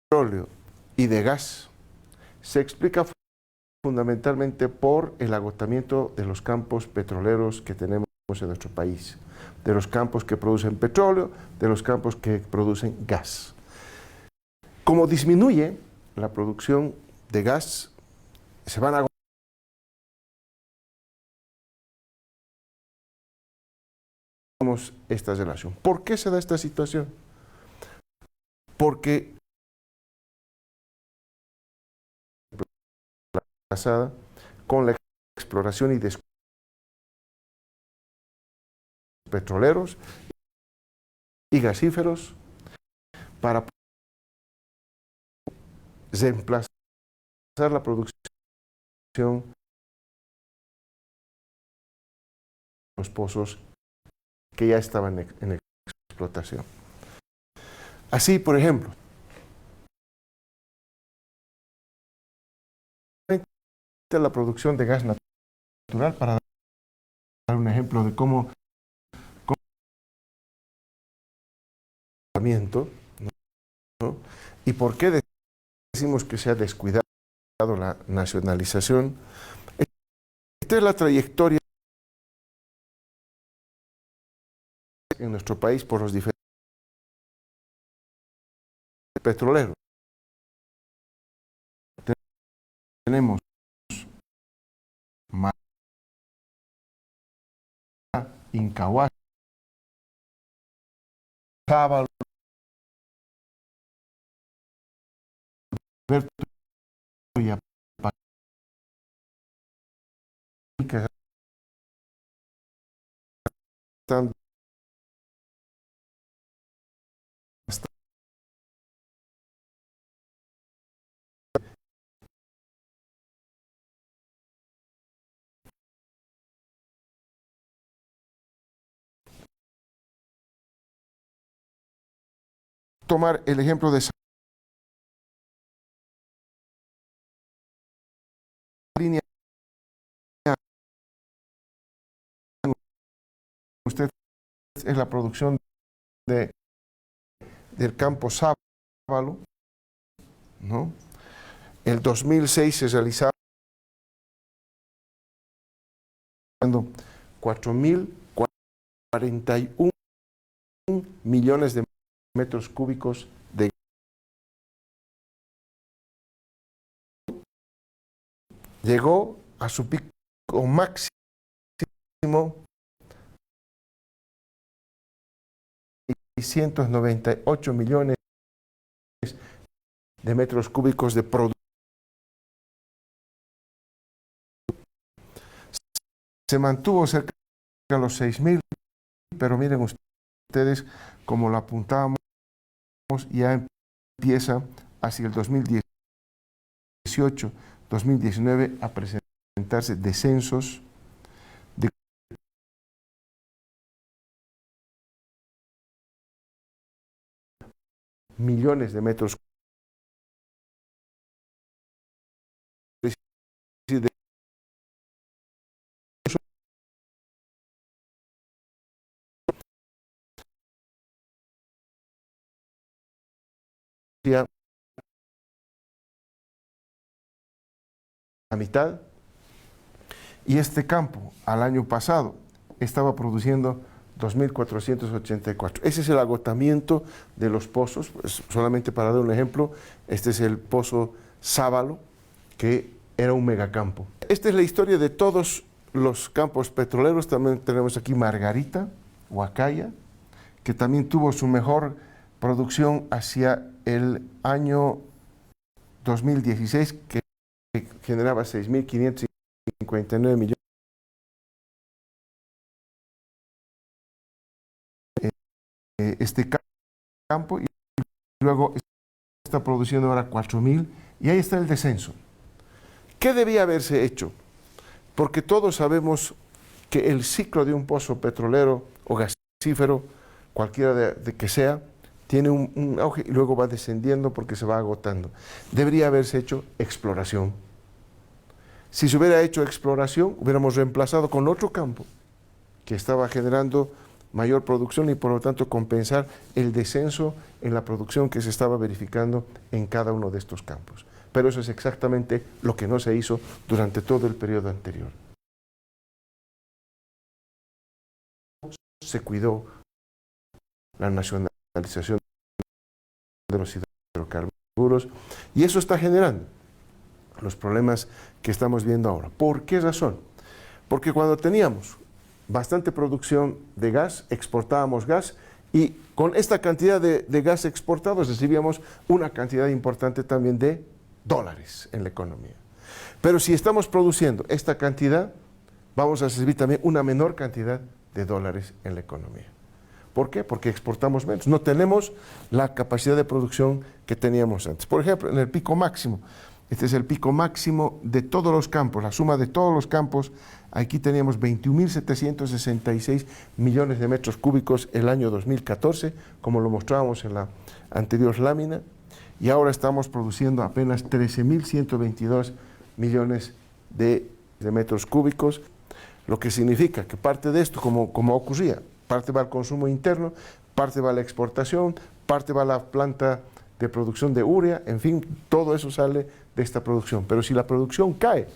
petróleo y de gas se explica fundamentalmente por el agotamiento de los campos petroleros que tenemos en nuestro país, de los campos que producen petróleo, de los campos que producen gas. Como disminuye la producción de gas, se van a esta relación. ¿Por qué se da esta situación? Porque pasada con la exploración y descubrimiento petroleros y gasíferos para reemplazar la producción de los pozos que ya estaban en explotación. Así, por ejemplo, la producción de gas natural, para dar un ejemplo de cómo ¿no? Y por qué decimos que se ha descuidado la nacionalización. Esta es la trayectoria en nuestro país por los diferentes petroleros. Tenemos Mara, Incahuasi, Sábalo, Alberto y Apache, que están tomar el ejemplo de esa línea. Usted es la producción del campo Sábalo, ¿no? El 2006 se realizaron 4.041 millones de metros cúbicos de llegó a su pico máximo 698 millones de metros cúbicos de producción. Se mantuvo cerca de los 6.000, pero miren ustedes, como lo apuntábamos, ya empieza hacia el 2018, 2019 a presentarse descensos de millones de metros de la mitad, y este campo al año pasado estaba produciendo 2.484. Ese es el agotamiento de los pozos. Pues, solamente para dar un ejemplo, este es el pozo Sábalo, que era un megacampo. Esta es la historia de todos los campos petroleros. También tenemos aquí Margarita, Huacaya, que también tuvo su mejor producción hacia el año 2016, que generaba 6.559 millones. Este campo, y luego está produciendo ahora 4.000, y ahí está el descenso. ¿Qué debía haberse hecho? Porque todos sabemos que el ciclo de un pozo petrolero o gasífero, cualquiera de que sea, tiene un auge y luego va descendiendo porque se va agotando. Debería haberse hecho exploración. Si se hubiera hecho exploración, hubiéramos reemplazado con otro campo que estaba generando mayor producción y por lo tanto compensar el descenso en la producción que se estaba verificando en cada uno de estos campos. Pero eso es exactamente lo que no se hizo durante todo el periodo anterior. Se cuidó la nacionalización de los hidrocarburos y eso está generando los problemas que estamos viendo ahora. ¿Por qué razón? Porque cuando teníamos bastante producción de gas, exportábamos gas y con esta cantidad de gas exportado recibíamos una cantidad importante también de dólares en la economía. Pero si estamos produciendo esta cantidad, vamos a recibir también una menor cantidad de dólares en la economía. ¿Por qué? Porque exportamos menos. No tenemos la capacidad de producción que teníamos antes. Por ejemplo, en el pico máximo, este es el pico máximo de todos los campos, la suma de todos los campos, aquí teníamos 21.766 millones de metros cúbicos el año 2014, como lo mostrábamos en la anterior lámina, y ahora estamos produciendo apenas 13.122 millones de metros cúbicos, lo que significa que parte de esto, como ocurría, parte va al consumo interno, parte va a la exportación, parte va a la planta de producción de urea, en fin, todo eso sale de esta producción. Pero si la producción cae,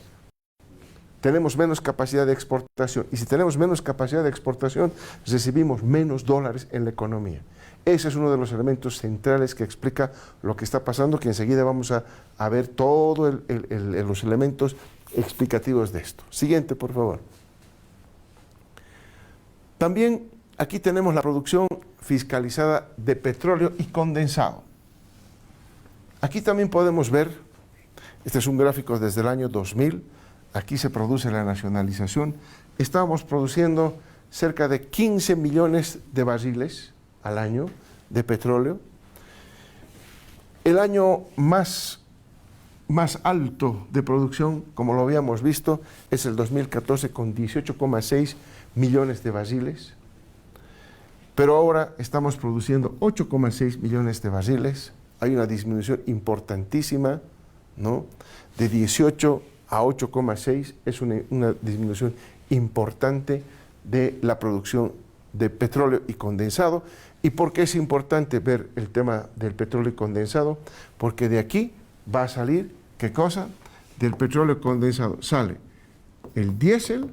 tenemos menos capacidad de exportación. Y si tenemos menos capacidad de exportación, recibimos menos dólares en la economía. Ese es uno de los elementos centrales que explica lo que está pasando, que enseguida vamos a ver todos los elementos explicativos de esto. Siguiente, por favor. También aquí tenemos la producción fiscalizada de petróleo y condensado. Aquí también podemos ver, este es un gráfico desde el año 2000, aquí se produce la nacionalización, estábamos produciendo cerca de 15 millones de barriles al año de petróleo. El año más alto de producción, como lo habíamos visto, es el 2014 con 18,6 millones de barriles, pero ahora estamos produciendo 8,6 millones de barriles. Hay una disminución importantísima, ¿no? De 18 a 8,6 es una disminución importante de la producción de petróleo y condensado. ¿Y por qué es importante ver el tema del petróleo y condensado? Porque de aquí va a salir, ¿qué cosa? Del petróleo condensado sale el diésel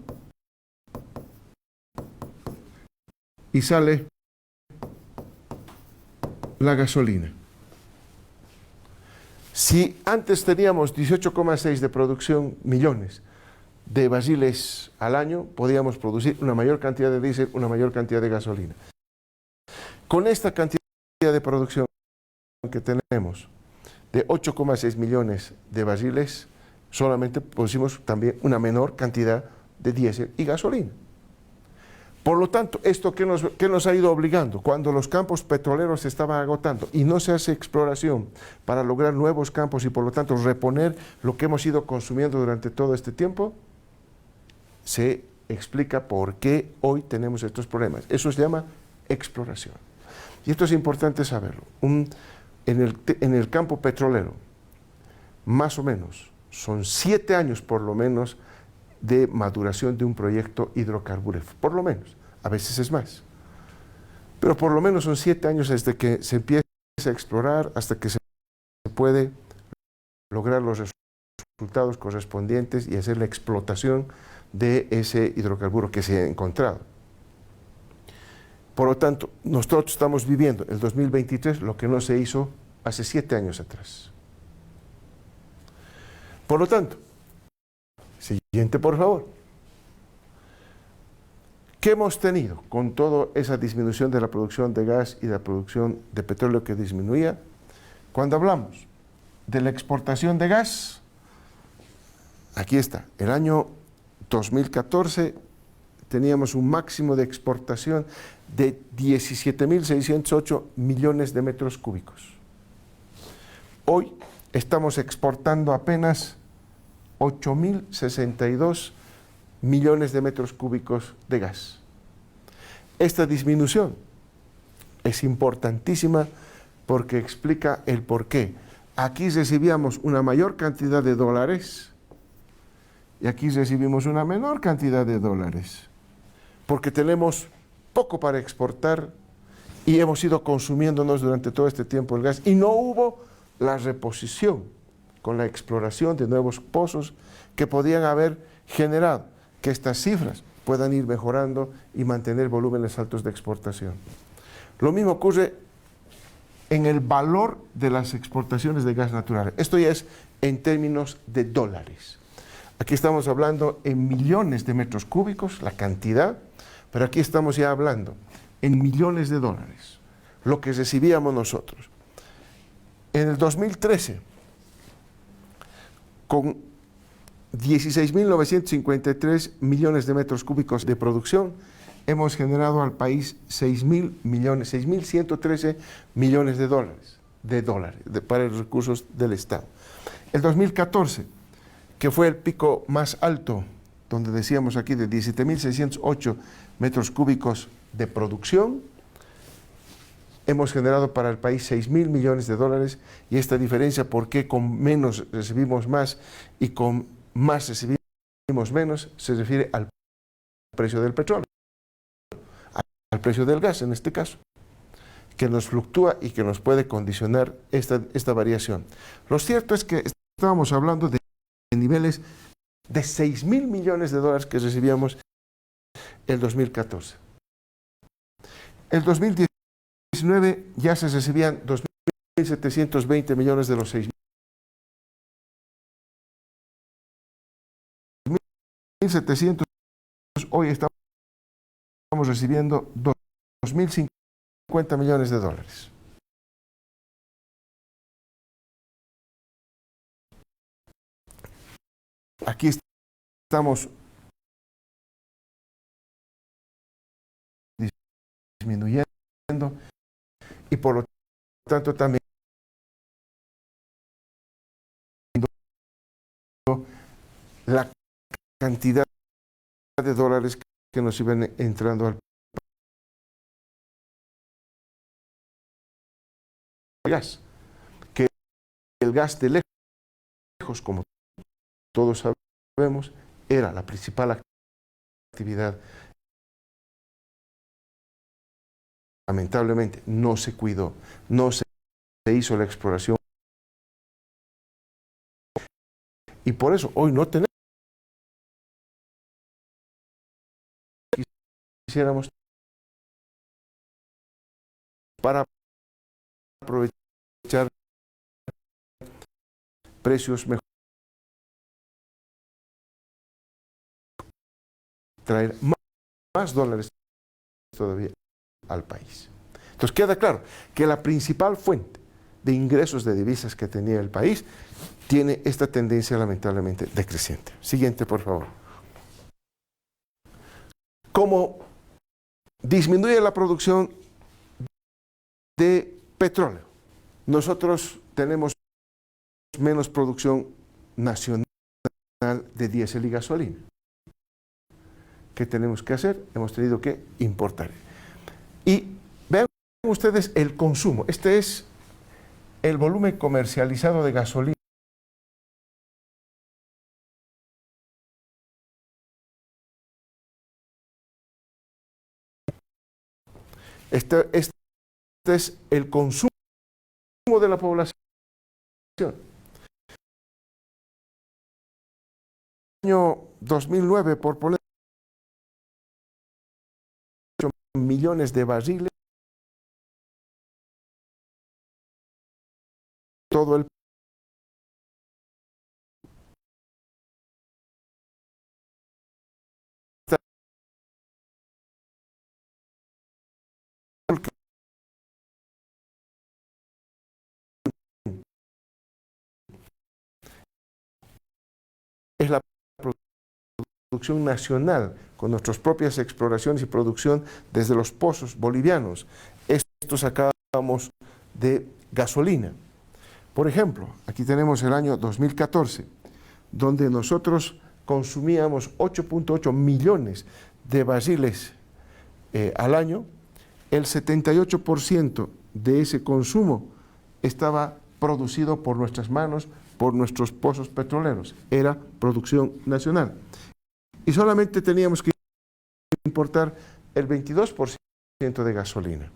y sale la gasolina. Si antes teníamos 18,6 de producción millones de barriles al año, podíamos producir una mayor cantidad de diésel, una mayor cantidad de gasolina. Con esta cantidad de producción que tenemos, de 8,6 millones de barriles, solamente producimos también una menor cantidad de diésel y gasolina. Por lo tanto, ¿esto qué nos ha ido obligando? Cuando los campos petroleros se estaban agotando y no se hace exploración para lograr nuevos campos y por lo tanto reponer lo que hemos ido consumiendo durante todo este tiempo, se explica por qué hoy tenemos estos problemas. Eso se llama exploración. Y esto es importante saberlo. En el campo petrolero, más o menos, son 7 años por lo menos de maduración de un proyecto hidrocarburífero, por lo menos, a veces es más. Pero por lo menos son 7 años desde que se empieza a explorar hasta que se puede lograr los resultados correspondientes y hacer la explotación de ese hidrocarburo que se ha encontrado. Por lo tanto, nosotros estamos viviendo el 2023 lo que no se hizo hace 7 años atrás. Por lo tanto, siguiente, por favor. ¿Qué hemos tenido con toda esa disminución de la producción de gas y de la producción de petróleo que disminuía? Cuando hablamos de la exportación de gas, aquí está, el año 2014 teníamos un máximo de exportación de 17.608 millones de metros cúbicos. Hoy estamos exportando apenas 8.062 millones de metros cúbicos de gas. Esta disminución es importantísima porque explica el por qué. Aquí recibíamos una mayor cantidad de dólares y aquí recibimos una menor cantidad de dólares, porque tenemos poco para exportar y hemos ido consumiéndonos durante todo este tiempo el gas y no hubo la reposición con la exploración de nuevos pozos que podían haber generado que estas cifras puedan ir mejorando y mantener volúmenes altos de exportación. Lo mismo ocurre en el valor de las exportaciones de gas natural. Esto ya es en términos de dólares. Aquí estamos hablando en millones de metros cúbicos, la cantidad, pero aquí estamos ya hablando en millones de dólares, lo que recibíamos nosotros. En el 2013, con 16.953 millones de metros cúbicos de producción, hemos generado al país 6.113 millones de dólares para los recursos del Estado. El 2014, que fue el pico más alto, donde decíamos aquí de 17.608 metros cúbicos de producción, hemos generado para el país 6.000 millones de dólares, y esta diferencia, ¿por qué con menos recibimos más y con más recibimos menos? Se refiere al precio del petróleo, al precio del gas en este caso, que nos fluctúa y que nos puede condicionar esta variación. Lo cierto es que estábamos hablando de niveles de 6.000 millones de dólares que recibíamos el 2014. El 2019 ya se recibían 2.720 millones de los 6.700. Hoy estamos recibiendo 2.050 millones de dólares. Aquí estamos disminuyendo y por lo tanto también la cantidad de dólares que nos iban entrando al gas, que el gas de lejos, como todos sabemos, era la principal actividad. Lamentablemente no se cuidó, no se hizo la exploración, y por eso hoy no tenemos. Quisiéramos para aprovechar precios mejores, traer más dólares todavía al país. Entonces queda claro que la principal fuente de ingresos de divisas que tenía el país tiene esta tendencia lamentablemente decreciente. Siguiente, por favor. Como disminuye la producción de petróleo, nosotros tenemos menos producción nacional de diésel y gasolina. ¿Qué tenemos que hacer? Hemos tenido que importar. Y vean ustedes el consumo. Este es el volumen comercializado de gasolina. Este es el consumo de la población. En el año 2009, por poner 8 millones de barriles, todo el es la producción nacional, con nuestras propias exploraciones y producción desde los pozos bolivianos. Esto sacábamos de gasolina. Por ejemplo, aquí tenemos el año 2014, donde nosotros consumíamos 8.8 millones de barriles al año. El 78% de ese consumo estaba producido por nuestras manos, por nuestros pozos petroleros. Era producción nacional. Y solamente teníamos que importar el 22% de gasolina.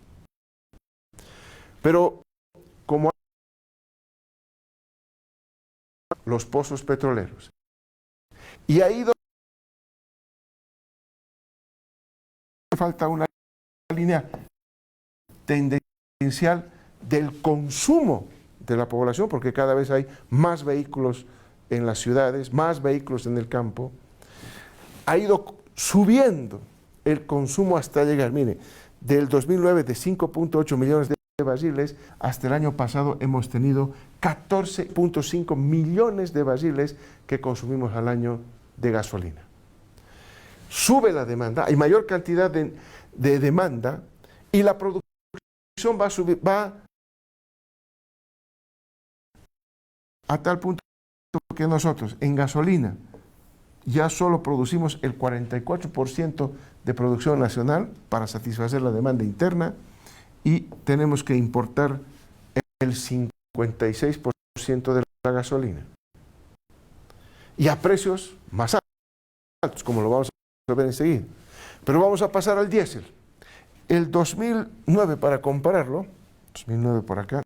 Pero como los pozos petroleros, y ahí falta una línea tendencial del consumo de la población, porque cada vez hay más vehículos en las ciudades, más vehículos en el campo. Ha ido subiendo el consumo hasta llegar, mire, del 2009 de 5.8 millones de barriles hasta el año pasado hemos tenido 14.5 millones de barriles que consumimos al año de gasolina. Sube la demanda, hay mayor cantidad de demanda y la producción va a subir, va a tal punto que nosotros en gasolina ya solo producimos el 44% de producción nacional para satisfacer la demanda interna y tenemos que importar el 56% de la gasolina. Y a precios más altos, como lo vamos a ver enseguida. Pero vamos a pasar al diésel. El 2009, para compararlo, 2009 por acá,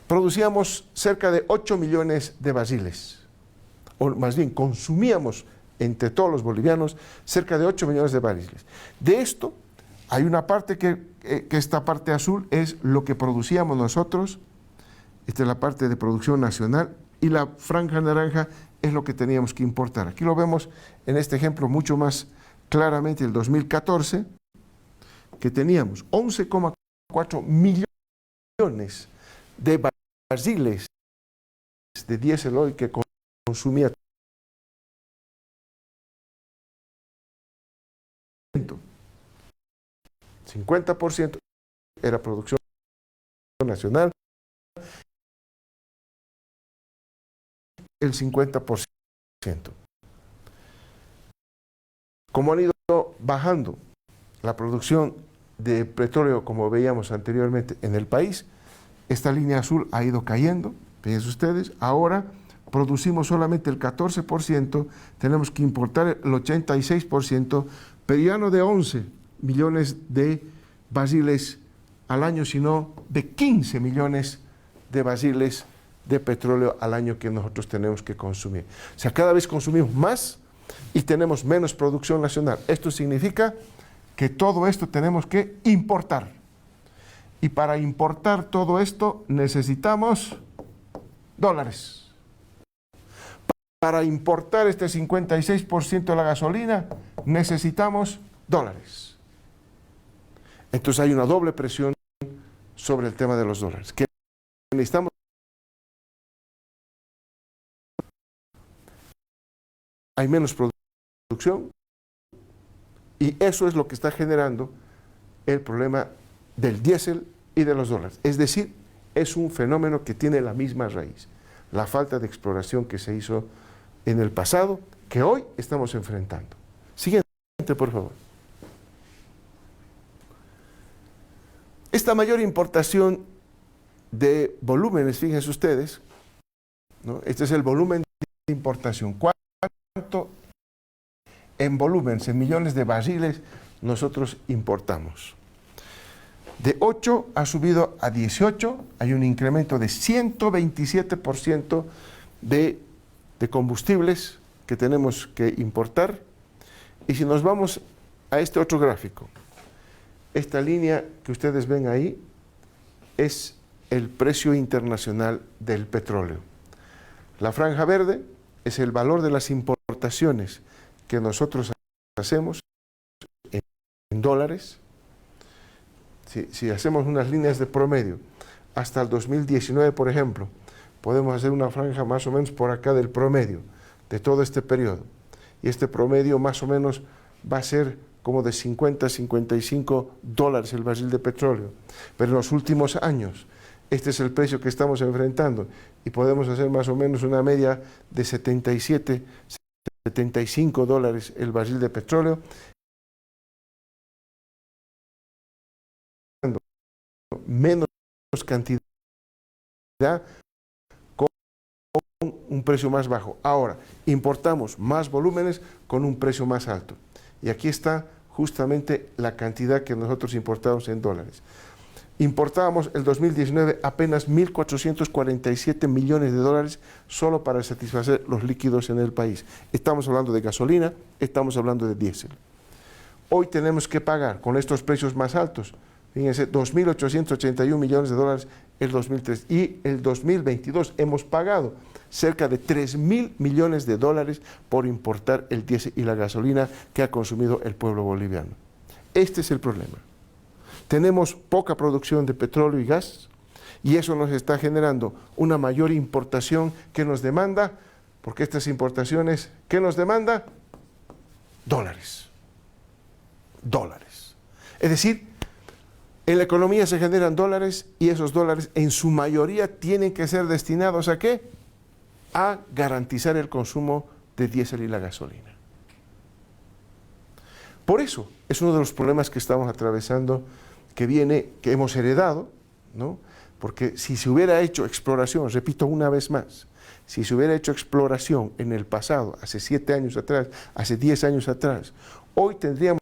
producíamos cerca de 8 millones de barriles. O más bien, consumíamos entre todos los bolivianos cerca de 8 millones de barriles. De esto, hay una parte que esta parte azul es lo que producíamos nosotros, esta es la parte de producción nacional, y la franja naranja es lo que teníamos que importar. Aquí lo vemos en este ejemplo mucho más claramente, el 2014, que teníamos 11,4 millones de barriles de diésel hoy que consumía 50% era producción nacional, el 50%. Como han ido bajando la producción de petróleo, como veíamos anteriormente en el país, esta línea azul ha ido cayendo, fíjense ustedes, ahora producimos solamente el 14%, tenemos que importar el 86%, pero ya no de 11 millones de barriles al año, sino de 15 millones de barriles de petróleo al año que nosotros tenemos que consumir. O sea, cada vez consumimos más y tenemos menos producción nacional. Esto significa que todo esto tenemos que importar. Y para importar todo esto necesitamos dólares. Para importar este 56% de la gasolina necesitamos dólares. Entonces hay una doble presión sobre el tema de los dólares. Que necesitamos. Hay menos producción y eso es lo que está generando el problema del diésel y de los dólares. Es decir, es un fenómeno que tiene la misma raíz. La falta de exploración que se hizo en el pasado, que hoy estamos enfrentando. Siguiente, por favor. Esta mayor importación de volúmenes, fíjense ustedes, ¿no? Este es el volumen de importación. ¿Cuánto en volúmenes, en millones de barriles, nosotros importamos? De 8 ha subido a 18, hay un incremento de 127% de combustibles que tenemos que importar. Y si nos vamos a este otro gráfico, esta línea que ustedes ven ahí es el precio internacional del petróleo. La franja verde es el valor de las importaciones que nosotros hacemos en dólares. Si hacemos unas líneas de promedio hasta el 2019, por ejemplo, podemos hacer una franja más o menos por acá del promedio de todo este periodo. Y este promedio más o menos va a ser como de 50 a 55 dólares el barril de petróleo. Pero en los últimos años, este es el precio que estamos enfrentando y podemos hacer más o menos una media de 77, 75 dólares el barril de petróleo. Menos cantidad con un precio más bajo. Ahora, importamos más volúmenes con un precio más alto. Y aquí está justamente la cantidad que nosotros importamos en dólares. Importábamos el 2019 apenas 1.447 millones de dólares solo para satisfacer los líquidos en el país. Estamos hablando de gasolina, estamos hablando de diésel. Hoy tenemos que pagar con estos precios más altos, fíjense, 2.881 millones de dólares el 2003 y el 2022 hemos pagado cerca de 3.000 millones de dólares por importar el diésel y la gasolina que ha consumido el pueblo boliviano. Este es el problema. Tenemos poca producción de petróleo y gas y eso nos está generando una mayor importación que nos demanda, porque estas importaciones, ¿qué nos demanda? Dólares. Dólares. Es decir, en la economía se generan dólares y esos dólares en su mayoría tienen que ser destinados ¿a qué? A garantizar el consumo de diésel y la gasolina. Por eso es uno de los problemas que estamos atravesando, que hemos heredado, ¿no? Porque si se hubiera hecho exploración, repito una vez más, si se hubiera hecho exploración en el pasado, hace 7 años atrás, hace 10 años atrás, hoy tendríamos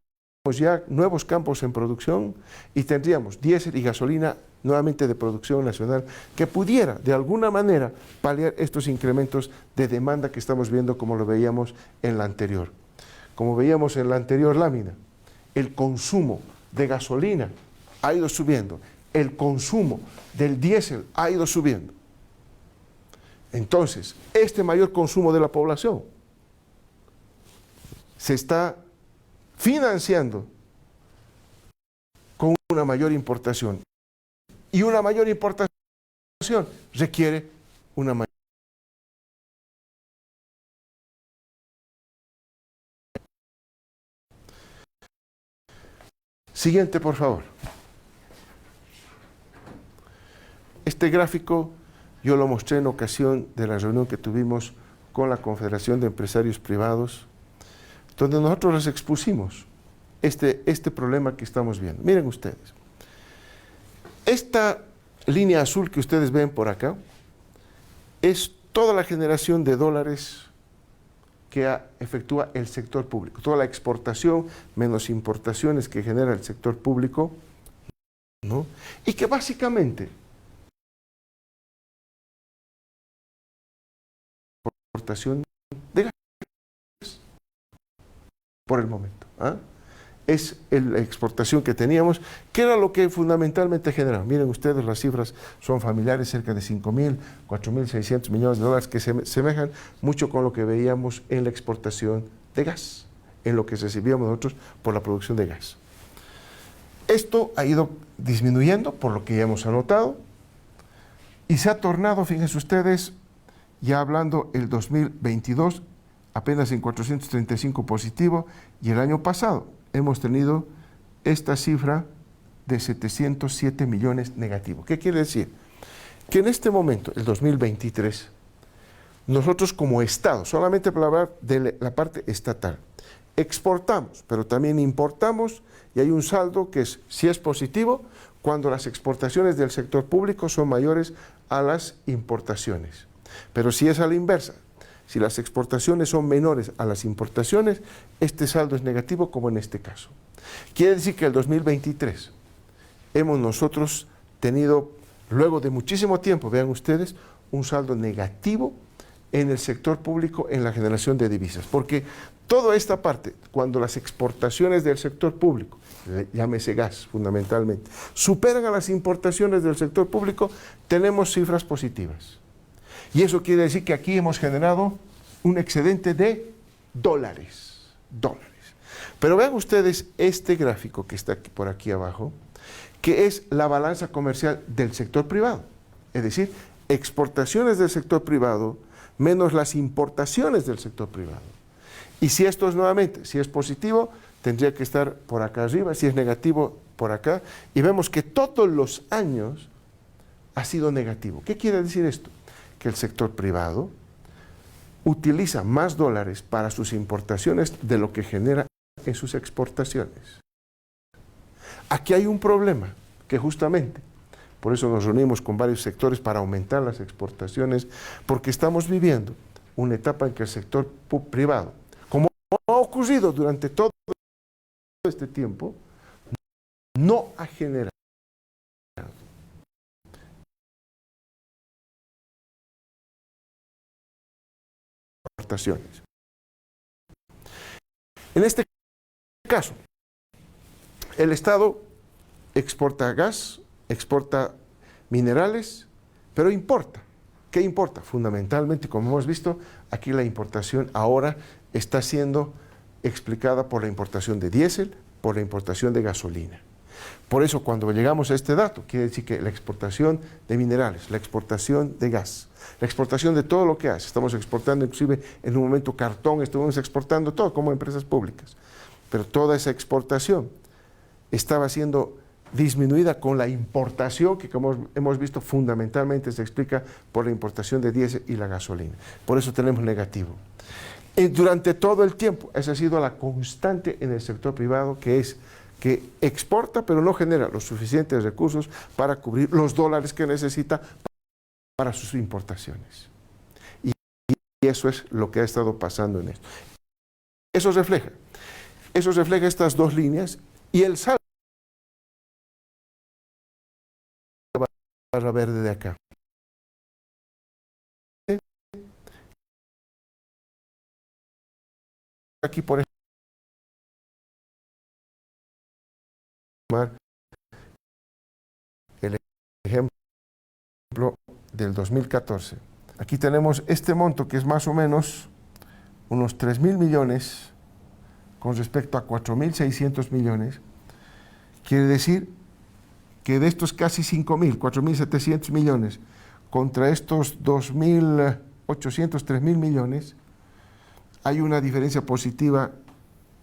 ya nuevos campos en producción y tendríamos diésel y gasolina nuevamente de producción nacional que pudiera de alguna manera paliar estos incrementos de demanda que estamos viendo como lo veíamos en la anterior. Como veíamos en la anterior lámina, el consumo de gasolina ha ido subiendo, el consumo del diésel ha ido subiendo. Entonces, este mayor consumo de la población se está financiando con una mayor importación. Y una mayor importación requiere una mayor. Siguiente, por favor. Este gráfico yo lo mostré en ocasión de la reunión que tuvimos con la Confederación de Empresarios Privados, donde nosotros les expusimos este problema que estamos viendo. Miren ustedes, esta línea azul que ustedes ven por acá es toda la generación de dólares que efectúa el sector público, toda la exportación menos importaciones que genera el sector público, ¿no? Y que básicamente exportación de gas por el momento, ¿ah? Es la exportación que teníamos, que era lo que fundamentalmente generaba. Miren ustedes, las cifras son familiares, cerca de 5.000, 4.600 millones de dólares, que se semejan mucho con lo que veíamos en la exportación de gas, en lo que recibíamos nosotros por la producción de gas. Esto ha ido disminuyendo, por lo que ya hemos anotado, y se ha tornado, fíjense ustedes, ya hablando el 2022, apenas en 435 positivo, y el año pasado hemos tenido esta cifra de 707 millones negativo. ¿Qué quiere decir? Que en este momento, el 2023, nosotros como Estado, solamente para hablar de la parte estatal, exportamos, pero también importamos, y hay un saldo que sí es positivo cuando las exportaciones del sector público son mayores a las importaciones. Pero si es a la inversa, si las exportaciones son menores a las importaciones, este saldo es negativo como en este caso. Quiere decir que el 2023 hemos nosotros tenido, luego de muchísimo tiempo, vean ustedes, un saldo negativo en el sector público en la generación de divisas. Porque toda esta parte, cuando las exportaciones del sector público, llámese gas fundamentalmente, superan a las importaciones del sector público, tenemos cifras positivas. Y eso quiere decir que aquí hemos generado un excedente de dólares. Pero vean ustedes este gráfico que está por aquí abajo, que es la balanza comercial del sector privado. Es decir, exportaciones del sector privado menos las importaciones del sector privado. Y si esto es nuevamente, si es positivo, tendría que estar por acá arriba, si es negativo, por acá. Y vemos que todos los años ha sido negativo. ¿Qué quiere decir esto? Que el sector privado utiliza más dólares para sus importaciones de lo que genera en sus exportaciones. Aquí hay un problema que justamente, por eso nos reunimos con varios sectores para aumentar las exportaciones, porque estamos viviendo una etapa en que el sector privado, como ha ocurrido durante todo este tiempo no ha generado exportaciones. En este caso, el Estado exporta gas, exporta minerales, pero importa. ¿Qué importa? Fundamentalmente, como hemos visto, aquí la importación ahora está siendo explicada por la importación de diésel, por la importación de gasolina. Por eso, cuando llegamos a este dato, quiere decir que la exportación de minerales, la exportación de gas, la exportación de todo lo que hace, estamos exportando inclusive en un momento cartón, estuvimos exportando todo como empresas públicas, pero toda esa exportación estaba siendo disminuida con la importación, que como hemos visto fundamentalmente se explica por la importación de diésel y la gasolina. Por eso tenemos negativo. Durante todo el tiempo, esa ha sido la constante en el sector privado, que es que exporta pero no genera los suficientes recursos para cubrir los dólares que necesita para sus importaciones. Y eso es lo que ha estado pasando en esto. Eso refleja estas dos líneas y el saldo barra verde de acá. Aquí por el ejemplo del 2014. Aquí tenemos este monto que es más o menos unos 3.000 millones con respecto a 4.600 millones. Quiere decir que de estos casi 5.000, 4.700 millones contra estos 2.800, 3.000 millones, hay una diferencia positiva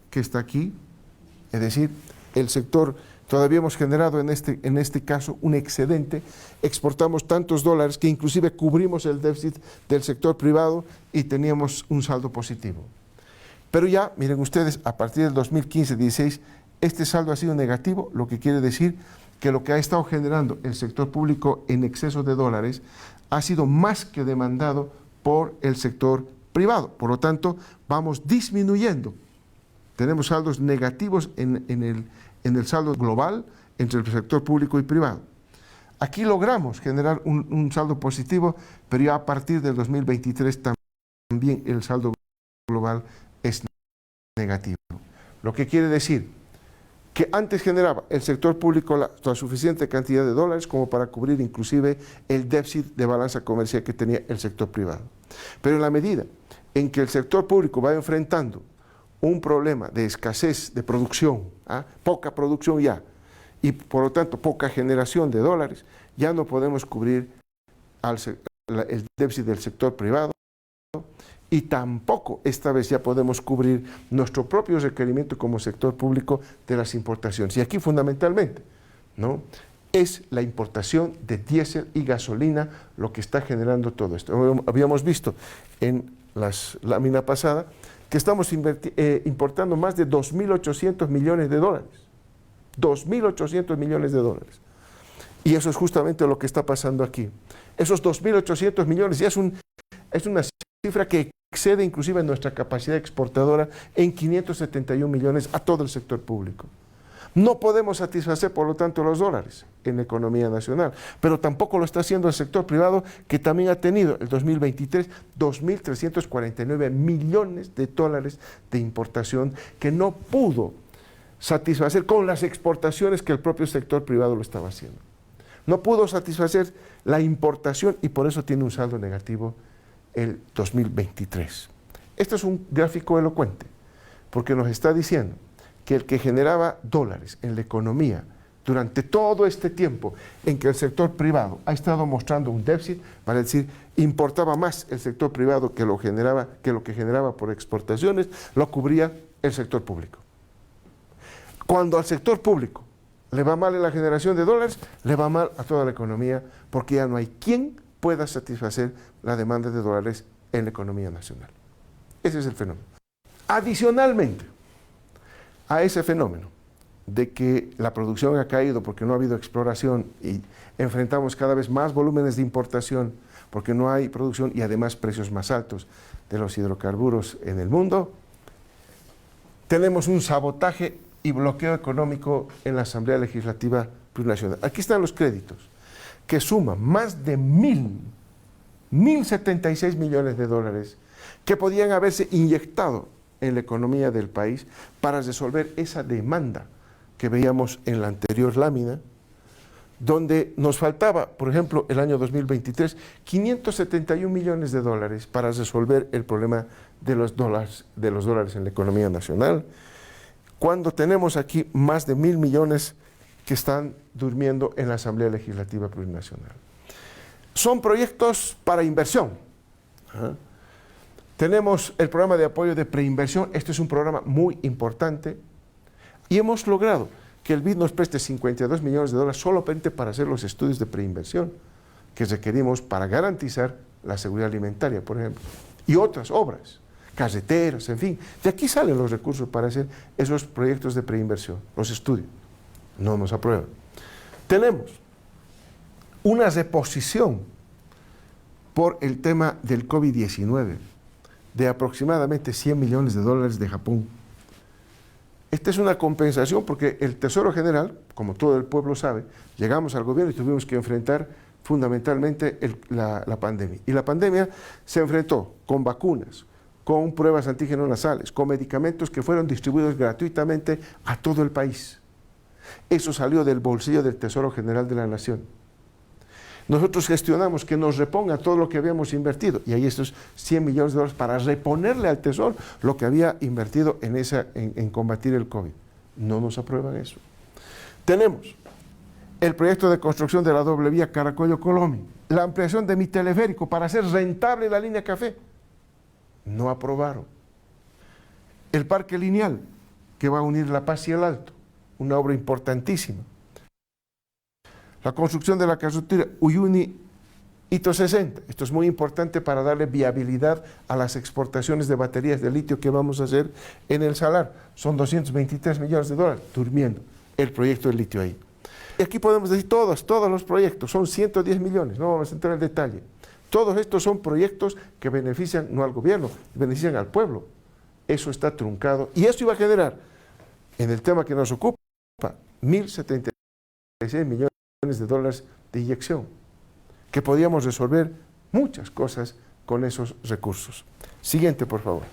que está aquí, es decir, el sector, todavía hemos generado en este caso un excedente, exportamos tantos dólares que inclusive cubrimos el déficit del sector privado y teníamos un saldo positivo. Pero ya, miren ustedes, a partir del 2015-16, este saldo ha sido negativo, lo que quiere decir que lo que ha estado generando el sector público en exceso de dólares ha sido más que demandado por el sector privado. Por lo tanto, vamos disminuyendo. Tenemos saldos negativos en el saldo global entre el sector público y privado. Aquí logramos generar un saldo positivo, pero ya a partir del 2023 también el saldo global es negativo. Lo que quiere decir que antes generaba el sector público la suficiente cantidad de dólares como para cubrir inclusive el déficit de balanza comercial que tenía el sector privado. Pero en la medida en que el sector público va enfrentando un problema de escasez de producción, poca producción ya, y por lo tanto poca generación de dólares, ya no podemos cubrir el déficit del sector privado y tampoco esta vez ya podemos cubrir nuestro propio requerimiento como sector público de las importaciones. Y aquí fundamentalmente, ¿no?, es la importación de diésel y gasolina lo que está generando todo esto. Habíamos visto en la lámina pasada que estamos importando más de 2.800 millones de dólares. 2.800 millones de dólares. Y eso es justamente lo que está pasando aquí. Esos 2.800 millones ya es una cifra que excede inclusive nuestra capacidad exportadora en 571 millones a todo el sector público. No podemos satisfacer, por lo tanto, los dólares en la economía nacional, pero tampoco lo está haciendo el sector privado, que también ha tenido el 2023 2.349 millones de dólares de importación que no pudo satisfacer con las exportaciones que el propio sector privado lo estaba haciendo. No pudo satisfacer la importación y por eso tiene un saldo negativo el 2023. Este es un gráfico elocuente, porque nos está diciendo que el que generaba dólares en la economía durante todo este tiempo en que el sector privado ha estado mostrando un déficit, para decir, importaba más el sector privado que lo que generaba por exportaciones, lo cubría el sector público. Cuando al sector público le va mal en la generación de dólares, le va mal a toda la economía, porque ya no hay quien pueda satisfacer la demanda de dólares en la economía nacional. Ese es el fenómeno. Adicionalmente a ese fenómeno de que la producción ha caído porque no ha habido exploración y enfrentamos cada vez más volúmenes de importación porque no hay producción y además precios más altos de los hidrocarburos en el mundo, tenemos un sabotaje y bloqueo económico en la Asamblea Legislativa Plurinacional. Aquí están los créditos, que suman más de 1.076 millones de dólares que podían haberse inyectado en la economía del país para resolver esa demanda que veíamos en la anterior lámina, donde nos faltaba, por ejemplo, el año 2023, 571 millones de dólares para resolver el problema de los dólares en la economía nacional, cuando tenemos aquí más de 1.000 millones que están durmiendo en la Asamblea Legislativa Plurinacional. Son proyectos para inversión. Tenemos el programa de apoyo de preinversión. Este es un programa muy importante y hemos logrado que el BID nos preste 52 millones de dólares solamente para hacer los estudios de preinversión que requerimos para garantizar la seguridad alimentaria, por ejemplo, y otras obras, carreteras, en fin. De aquí salen los recursos para hacer esos proyectos de preinversión, los estudios. No nos aprueban. Tenemos una reposición por el tema del COVID-19 de aproximadamente 100 millones de dólares de Japón. Esta es una compensación porque el Tesoro General, como todo el pueblo sabe, llegamos al gobierno y tuvimos que enfrentar fundamentalmente la pandemia. Y la pandemia se enfrentó con vacunas, con pruebas antígeno nasales, con medicamentos que fueron distribuidos gratuitamente a todo el país. Eso salió del bolsillo del Tesoro General de la Nación. Nosotros gestionamos que nos reponga todo lo que habíamos invertido, y hay estos 100 millones de dólares para reponerle al Tesoro lo que había invertido en combatir el COVID. No nos aprueban eso. Tenemos el proyecto de construcción de la doble vía Caracollo-Colomi, la ampliación de mi teleférico para hacer rentable la línea café. No aprobaron. El parque lineal, que va a unir La Paz y el Alto, una obra importantísima. La construcción de la carretera Uyuni-Hito 60. Esto es muy importante para darle viabilidad a las exportaciones de baterías de litio que vamos a hacer en el Salar. Son 223 millones de dólares, durmiendo el proyecto de litio ahí. Y aquí podemos decir todos los proyectos, son 110 millones, no vamos a entrar en detalle. Todos estos son proyectos que benefician no al gobierno, benefician al pueblo. Eso está truncado y eso iba a generar, en el tema que nos ocupa, 1.076 millones de dólares de inyección, que podíamos resolver muchas cosas con esos recursos. Siguiente, por favor.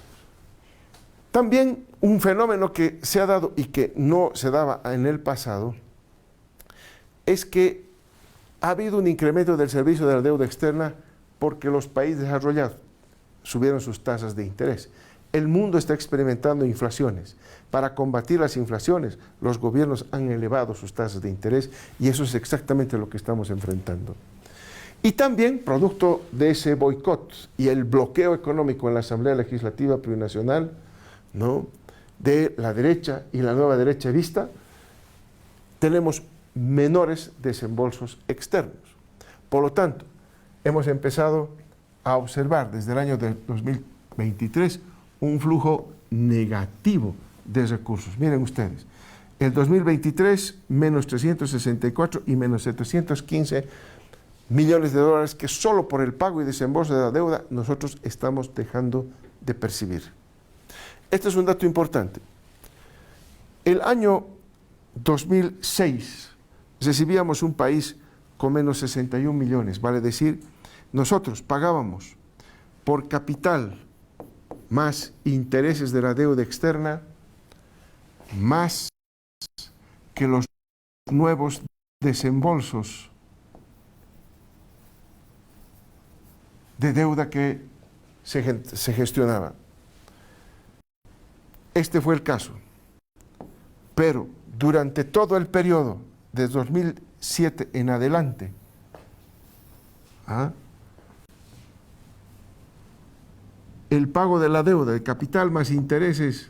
También un fenómeno que se ha dado y que no se daba en el pasado es que ha habido un incremento del servicio de la deuda externa porque los países desarrollados subieron sus tasas de interés. El mundo está experimentando inflaciones. Para combatir las inflaciones, los gobiernos han elevado sus tasas de interés y eso es exactamente lo que estamos enfrentando. Y también, producto de ese boicot y el bloqueo económico en la Asamblea Legislativa Plurinacional, ¿no?, de la derecha y la nueva derecha vista, tenemos menores desembolsos externos. Por lo tanto, hemos empezado a observar desde el año 2023 un flujo negativo de recursos. Miren ustedes, el 2023 menos 364 y menos 715 millones de dólares que solo por el pago y desembolso de la deuda nosotros estamos dejando de percibir. Este es un dato importante. El año 2006 recibíamos un país con menos 61 millones, vale decir, nosotros pagábamos por capital más intereses de la deuda externa, más que los nuevos desembolsos de deuda que se gestionaba. Este fue el caso. Pero durante todo el periodo de 2007 en adelante, el pago de la deuda, de capital más intereses,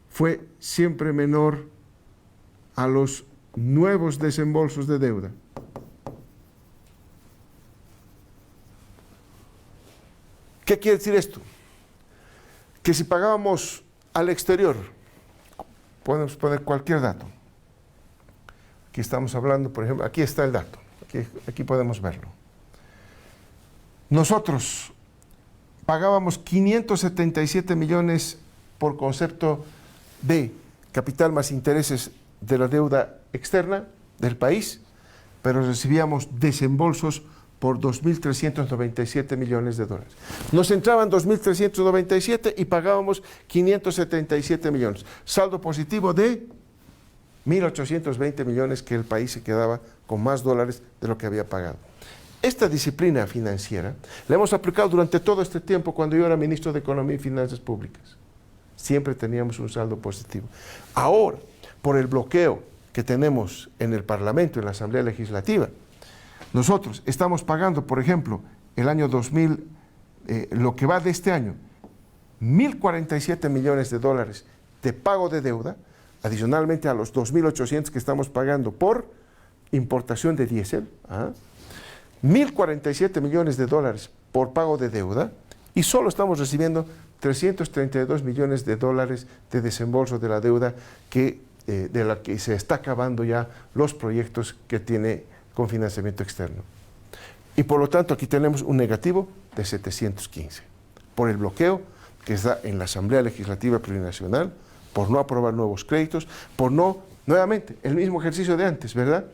fue siempre menor a los nuevos desembolsos de deuda. ¿Qué quiere decir esto? Que si pagábamos al exterior, podemos poner cualquier dato. Aquí estamos hablando, por ejemplo, aquí está el dato, aquí podemos verlo. Nosotros pagábamos 577 millones por concepto de capital más intereses de la deuda externa del país, pero recibíamos desembolsos por 2.397 millones de dólares. Nos entraban 2.397 y pagábamos 577 millones. Saldo positivo de 1.820 millones, que el país se quedaba con más dólares de lo que había pagado. Esta disciplina financiera la hemos aplicado durante todo este tiempo cuando yo era ministro de Economía y Finanzas Públicas. Siempre teníamos un saldo positivo. Ahora, por el bloqueo que tenemos en el Parlamento, en la Asamblea Legislativa, nosotros estamos pagando, por ejemplo, el año 2000, lo que va de este año, 1.047 millones de dólares de pago de deuda, adicionalmente a los 2.800 que estamos pagando por importación de diésel, 1.047 millones de dólares por pago de deuda, y solo estamos recibiendo 332 millones de dólares de desembolso de la deuda de la que se está acabando ya los proyectos que tiene con financiamiento externo. Y por lo tanto aquí tenemos un negativo de 715 por el bloqueo que está en la Asamblea Legislativa Plurinacional, por no aprobar nuevos créditos, por no, nuevamente, el mismo ejercicio de antes, ¿verdad?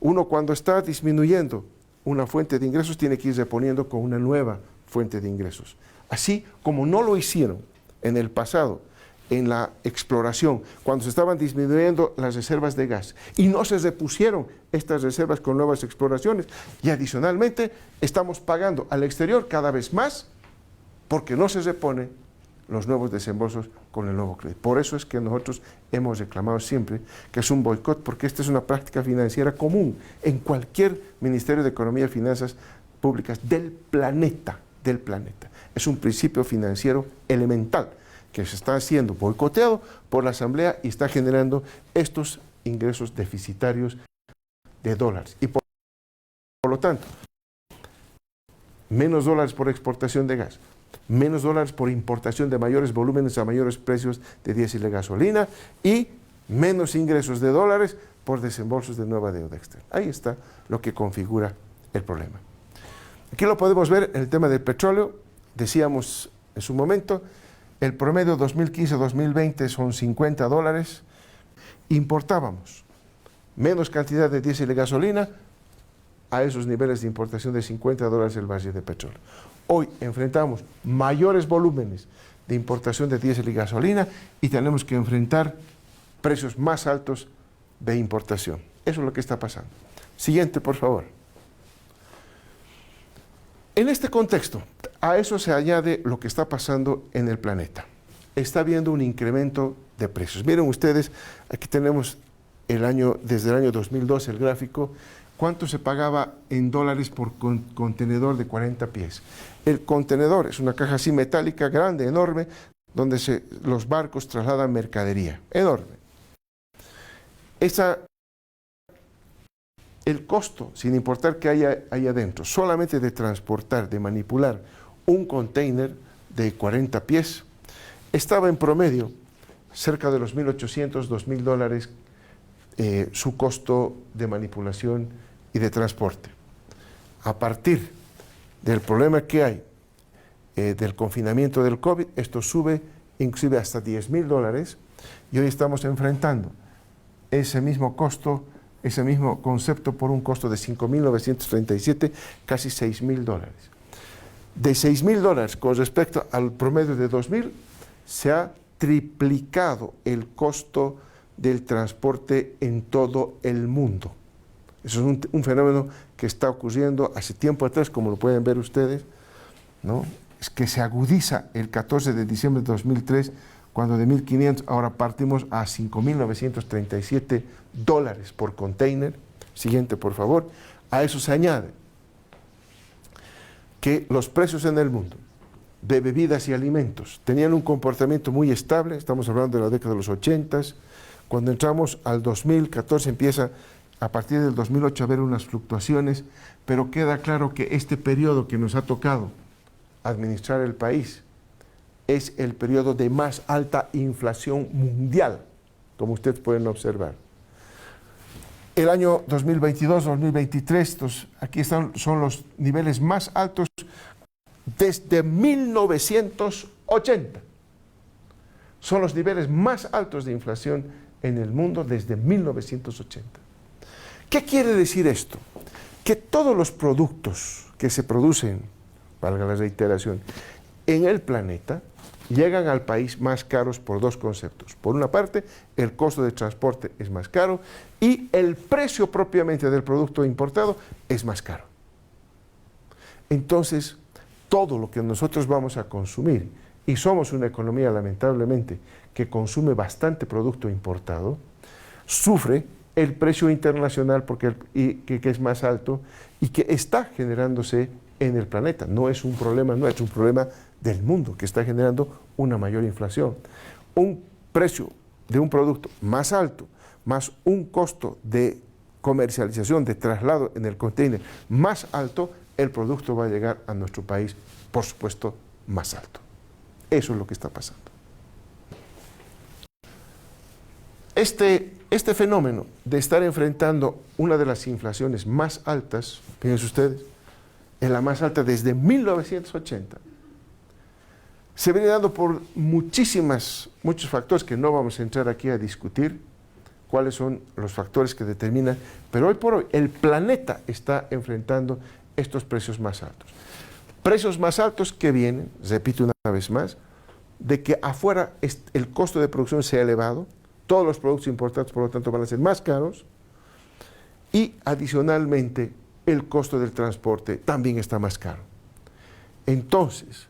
Uno cuando está disminuyendo una fuente de ingresos tiene que ir reponiendo con una nueva fuente de ingresos. Así como no lo hicieron en el pasado, en la exploración, cuando se estaban disminuyendo las reservas de gas y no se repusieron estas reservas con nuevas exploraciones, y adicionalmente estamos pagando al exterior cada vez más porque no se repone los nuevos desembolsos con el nuevo crédito. Por eso es que nosotros hemos reclamado siempre que es un boicot, porque esta es una práctica financiera común en cualquier Ministerio de Economía y Finanzas Públicas del planeta. Es un principio financiero elemental que se está haciendo boicoteado por la Asamblea y está generando estos ingresos deficitarios de dólares. Y por lo tanto, menos dólares por exportación de gas, menos dólares por importación de mayores volúmenes a mayores precios de diésel y gasolina, y menos ingresos de dólares por desembolsos de nueva deuda externa. Ahí está lo que configura el problema. Aquí lo podemos ver en el tema del petróleo. Decíamos en su momento, el promedio 2015-2020 son 50 dólares. Importábamos menos cantidad de diésel y gasolina a esos niveles de importación de 50 dólares el barril de petróleo. Hoy enfrentamos mayores volúmenes de importación de diésel y gasolina y tenemos que enfrentar precios más altos de importación. Eso es lo que está pasando. Siguiente, por favor. En este contexto, a eso se añade lo que está pasando en el planeta. Está habiendo un incremento de precios. Miren ustedes, aquí tenemos desde el año 2012 el gráfico, cuánto se pagaba en dólares por contenedor de 40 pies. El contenedor es una caja así metálica, grande, enorme, donde los barcos trasladan mercadería. Enorme. El costo, sin importar qué haya ahí adentro, solamente de transportar, de manipular un container de 40 pies, estaba en promedio cerca de los 1.800, 2.000 dólares su costo de manipulación y de transporte. A partir del problema que hay del confinamiento del COVID, esto sube inclusive hasta 10.000 dólares, y hoy estamos enfrentando ese mismo costo, ese mismo concepto por un costo de 5.937, casi 6.000 dólares. De 6.000 dólares con respecto al promedio de 2.000, se ha triplicado el costo del transporte en todo el mundo. Eso es un fenómeno que está ocurriendo hace tiempo atrás, como lo pueden ver ustedes, ¿no? Es que se agudiza el 14 de diciembre de 2003, cuando de 1.500 ahora partimos a 5.937 dólares por container. Siguiente, por favor. A eso se añade que los precios en el mundo de bebidas y alimentos tenían un comportamiento muy estable. Estamos hablando de la década de los 80. Cuando entramos al 2014 empieza a partir del 2008 a haber unas fluctuaciones, pero queda claro que este periodo que nos ha tocado administrar el país es el periodo de más alta inflación mundial, como ustedes pueden observar. El año 2022-2023, aquí son los niveles más altos desde 1980. Son los niveles más altos de inflación en el mundo desde 1980. ¿Qué quiere decir esto? Que todos los productos que se producen, valga la reiteración, en el planeta, llegan al país más caros por dos conceptos. Por una parte, el costo de transporte es más caro y el precio propiamente del producto importado es más caro. Entonces, todo lo que nosotros vamos a consumir, y somos una economía lamentablemente que consume bastante producto importado, sufre el precio internacional que es más alto y que está generándose en el planeta. No es un problema nuestro, es un problema del mundo que está generando una mayor inflación. Un precio de un producto más alto, más un costo de comercialización, de traslado en el container más alto, el producto va a llegar a nuestro país, por supuesto, más alto. Eso es lo que está pasando. Este fenómeno de estar enfrentando una de las inflaciones más altas, fíjense ustedes, es la más alta desde 1980, se viene dando por muchos factores que no vamos a entrar aquí a discutir cuáles son los factores que determinan, pero hoy por hoy el planeta está enfrentando estos precios más altos. Precios más altos que vienen, repito una vez más, de que afuera el costo de producción se ha elevado, todos los productos importados por lo tanto van a ser más caros y adicionalmente el costo del transporte también está más caro. Entonces,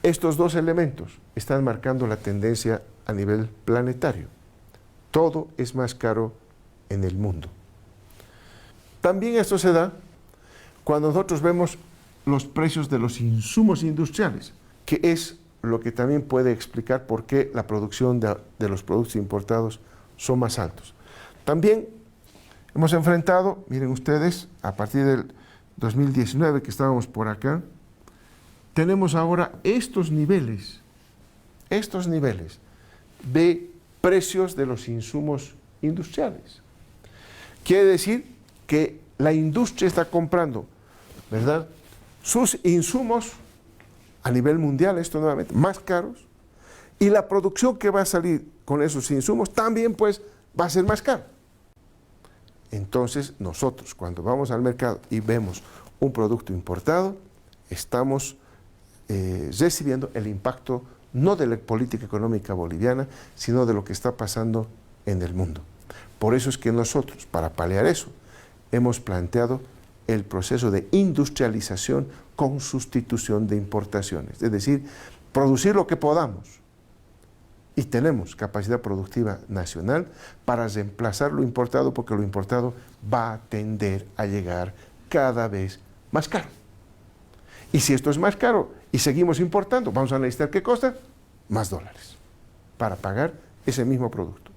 estos dos elementos están marcando la tendencia a nivel planetario. Todo es más caro en el mundo. También esto se da cuando nosotros vemos los precios de los insumos industriales, que es lo que también puede explicar por qué la producción de los productos importados son más altos. También hemos enfrentado, miren ustedes, a partir del 2019 que estábamos por acá, tenemos ahora estos niveles de precios de los insumos industriales. Quiere decir que la industria está comprando, ¿verdad?, sus insumos a nivel mundial, esto nuevamente, más caros, y la producción que va a salir con esos insumos también pues va a ser más cara. Entonces nosotros cuando vamos al mercado y vemos un producto importado, estamos recibiendo el impacto no de la política económica boliviana, sino de lo que está pasando en el mundo. Por eso es que nosotros, para paliar eso, hemos planteado el proceso de industrialización con sustitución de importaciones. Es decir, producir lo que podamos. Y tenemos capacidad productiva nacional para reemplazar lo importado, porque lo importado va a tender a llegar cada vez más caro. Y si esto es más caro y seguimos importando, vamos a necesitar, ¿qué cosa? Más dólares para pagar ese mismo producto.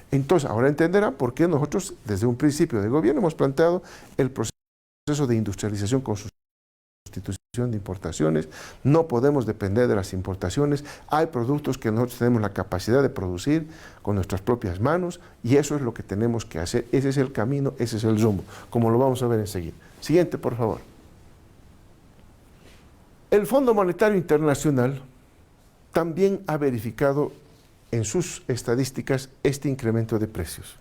Entonces, ahora entenderán por qué nosotros, desde un principio de gobierno, hemos planteado el proceso de industrialización con sustitución de importaciones. No podemos depender de las importaciones. Hay productos que nosotros tenemos la capacidad de producir con nuestras propias manos y eso es lo que tenemos que hacer. Ese es el camino, ese es el rumbo, como lo vamos a ver enseguida. Siguiente, por favor. El Fondo Monetario Internacional también ha verificado en sus estadísticas este incremento de precios.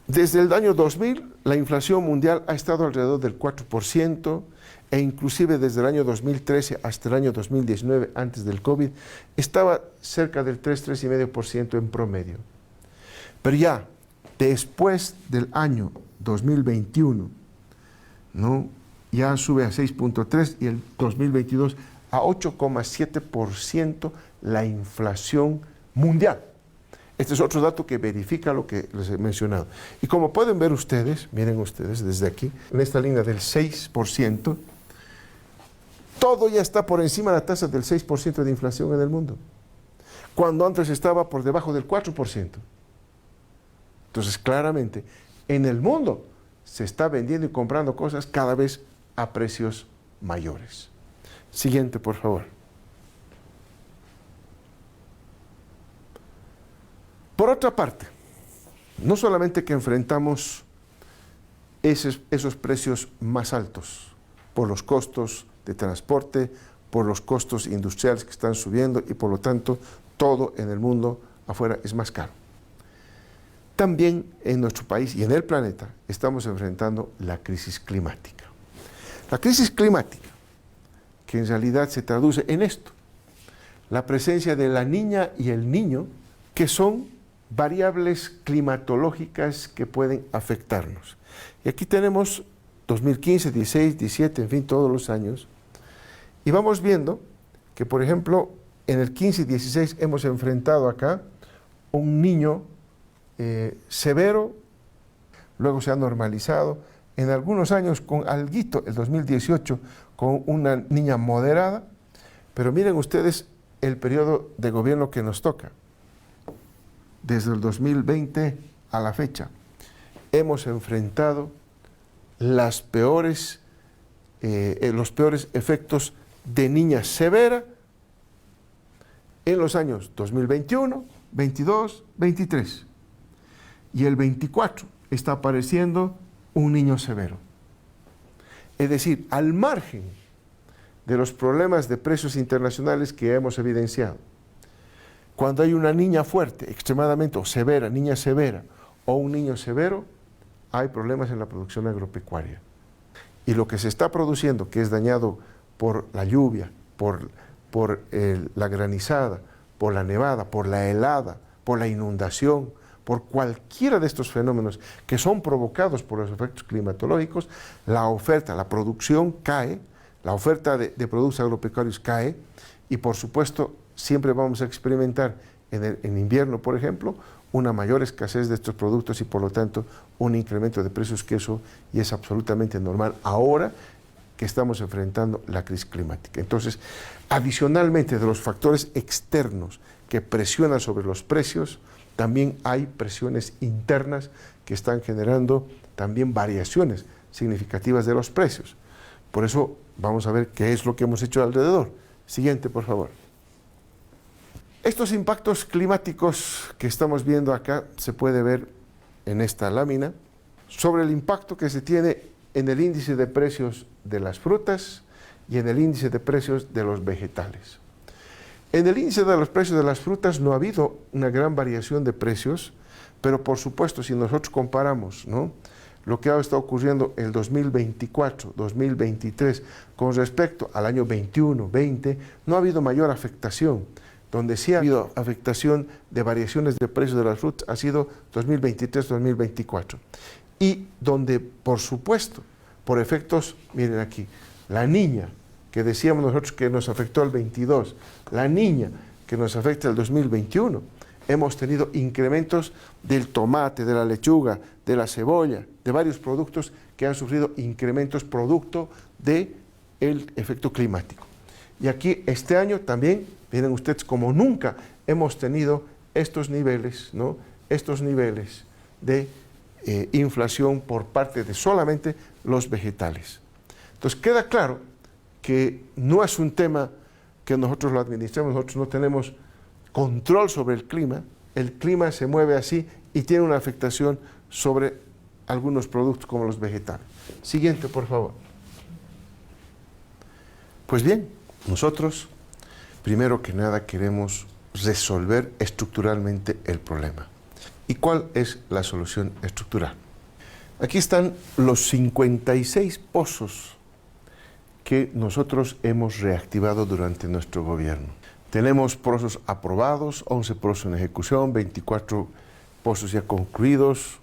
Desde el año 2000, la inflación mundial ha estado alrededor del 4% e inclusive desde el año 2013 hasta el año 2019, antes del COVID, estaba cerca del 3,5% en promedio. Pero ya después del año 2021, ¿no?, ya sube a 6,3% y el 2022 a 8,7% la inflación mundial. Este es otro dato que verifica lo que les he mencionado. Y como pueden ver ustedes, miren ustedes desde aquí, en esta línea del 6%, todo ya está por encima de la tasa del 6% de inflación en el mundo, cuando antes estaba por debajo del 4%. Entonces, claramente, en el mundo se está vendiendo y comprando cosas cada vez a precios mayores. Siguiente, por favor. Por otra parte, no solamente que enfrentamos esos precios más altos por los costos de transporte, por los costos industriales que están subiendo y por lo tanto todo en el mundo afuera es más caro. También en nuestro país y en el planeta estamos enfrentando la crisis climática. La crisis climática, que en realidad se traduce en esto, la presencia de la niña y el niño, que son variables climatológicas que pueden afectarnos. Y aquí tenemos 2015, 16, 17, en fin, todos los años, y vamos viendo que, por ejemplo, en el 15 y 16 hemos enfrentado acá un niño severo, luego se ha normalizado, en algunos años con alguito, el 2018, con una niña moderada, pero miren ustedes el periodo de gobierno que nos toca. Desde el 2020 a la fecha, hemos enfrentado los peores efectos de niña severa en los años 2021, 22, 23. Y el 24 está apareciendo un niño severo. Es decir, al margen de los problemas de precios internacionales que hemos evidenciado, cuando hay una niña fuerte, extremadamente, o severa, niña severa, o un niño severo, hay problemas en la producción agropecuaria. Y lo que se está produciendo, que es dañado por la lluvia, por la granizada, por la nevada, por la helada, por la inundación, por cualquiera de estos fenómenos que son provocados por los efectos climatológicos, la oferta, la producción cae, la oferta de productos agropecuarios cae, y por supuesto siempre vamos a experimentar en invierno, por ejemplo, una mayor escasez de estos productos y por lo tanto un incremento de precios, que eso y es absolutamente normal ahora que estamos enfrentando la crisis climática. Entonces, adicionalmente de los factores externos que presionan sobre los precios, también hay presiones internas que están generando también variaciones significativas de los precios. Por eso vamos a ver qué es lo que hemos hecho alrededor. Siguiente, por favor. Estos impactos climáticos que estamos viendo acá se puede ver en esta lámina sobre el impacto que se tiene en el índice de precios de las frutas y en el índice de precios de los vegetales. En el índice de los precios de las frutas no ha habido una gran variación de precios, pero por supuesto si nosotros comparamos, ¿no?, lo que ha estado ocurriendo en el 2024, 2023, con respecto al año 21, 20, no ha habido mayor afectación. Donde sí ha habido afectación de variaciones de precios de las frutas ha sido 2023, 2024. Y donde, por supuesto, por efectos, miren aquí, la niña, que decíamos nosotros que nos afectó el 22, la niña que nos afecta el 2021, hemos tenido incrementos del tomate, de la lechuga, de la cebolla, de varios productos que han sufrido incrementos producto del efecto climático. Y aquí este año también, miren ustedes, como nunca hemos tenido estos niveles, ¿no?, estos niveles de inflación por parte de solamente los vegetales. Entonces queda claro que no es un tema que nosotros lo administremos, nosotros no tenemos control sobre el clima se mueve así y tiene una afectación sobre algunos productos como los vegetales. Siguiente, por favor. Pues bien, nosotros, primero que nada, queremos resolver estructuralmente el problema. ¿Y cuál es la solución estructural? Aquí están los 56 pozos que nosotros hemos reactivado durante nuestro gobierno. Tenemos pozos aprobados, 11 pozos en ejecución, 24 pozos ya concluidos,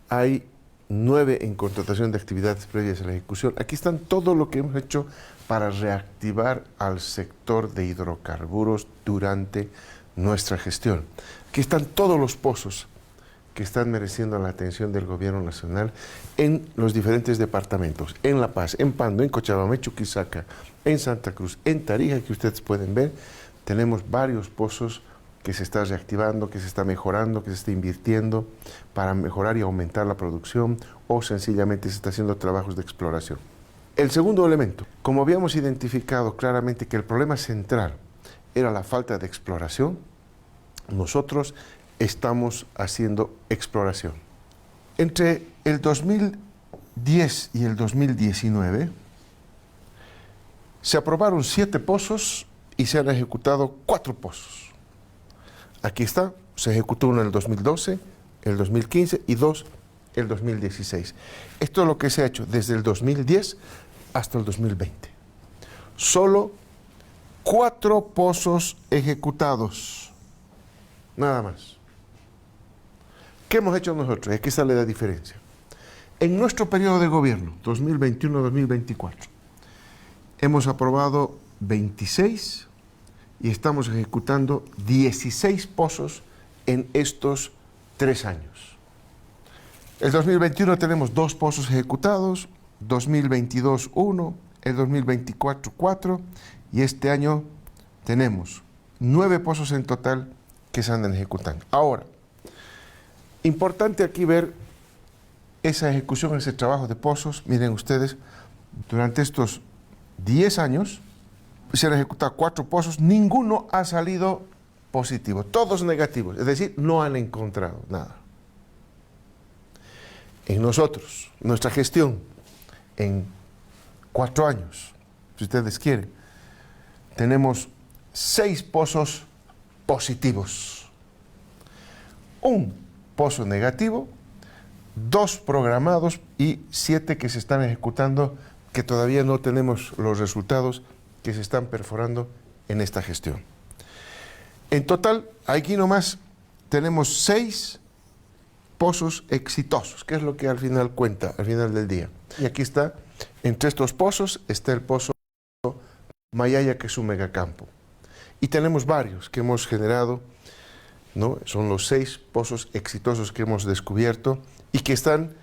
hay 9 en contratación de actividades previas a la ejecución. Aquí están todo lo que hemos hecho para reactivar al sector de hidrocarburos durante nuestra gestión. Aquí están todos los pozos que están mereciendo la atención del gobierno nacional en los diferentes departamentos, en La Paz, en Pando, en Cochabamba, en Chuquisaca, en Santa Cruz, en Tarija, que ustedes pueden ver. Tenemos varios pozos que se está reactivando, que se está mejorando, que se está invirtiendo para mejorar y aumentar la producción, o sencillamente se está haciendo trabajos de exploración. El segundo elemento, como habíamos identificado claramente que el problema central era la falta de exploración, nosotros estamos haciendo exploración. Entre el 2010 y el 2019 se aprobaron 7 pozos y se han ejecutado 4 pozos. Aquí está, se ejecutó uno en el 2012, el 2015 y dos el 2016. Esto es lo que se ha hecho desde el 2010 hasta el 2020. Solo 4 pozos ejecutados, nada más. ¿Qué hemos hecho nosotros? Y aquí sale la diferencia. En nuestro periodo de gobierno, 2021-2024, hemos aprobado 26 y estamos ejecutando 16 pozos en estos 3 años. El 2021 tenemos 2 pozos ejecutados, 2022 1, el 2024 4 y este año tenemos 9 pozos en total que se andan ejecutando. Ahora, importante aquí ver esa ejecución, ese trabajo de pozos. Miren ustedes, durante estos 10 años se han ejecutado 4 pozos, ninguno ha salido positivo, todos negativos, es decir, no han encontrado nada. En nosotros, nuestra gestión, en 4 años, si ustedes quieren, tenemos 6 pozos positivos, un pozo negativo, 2 programados y 7 que se están ejecutando, que todavía no tenemos los resultados que se están perforando en esta gestión. En total, aquí nomás tenemos 6 pozos exitosos, que es lo que al final cuenta, al final del día. Y aquí está, entre estos pozos, está el pozo Mayaya, que es un megacampo. Y tenemos varios que hemos generado, ¿no? Son los 6 pozos exitosos que hemos descubierto y que están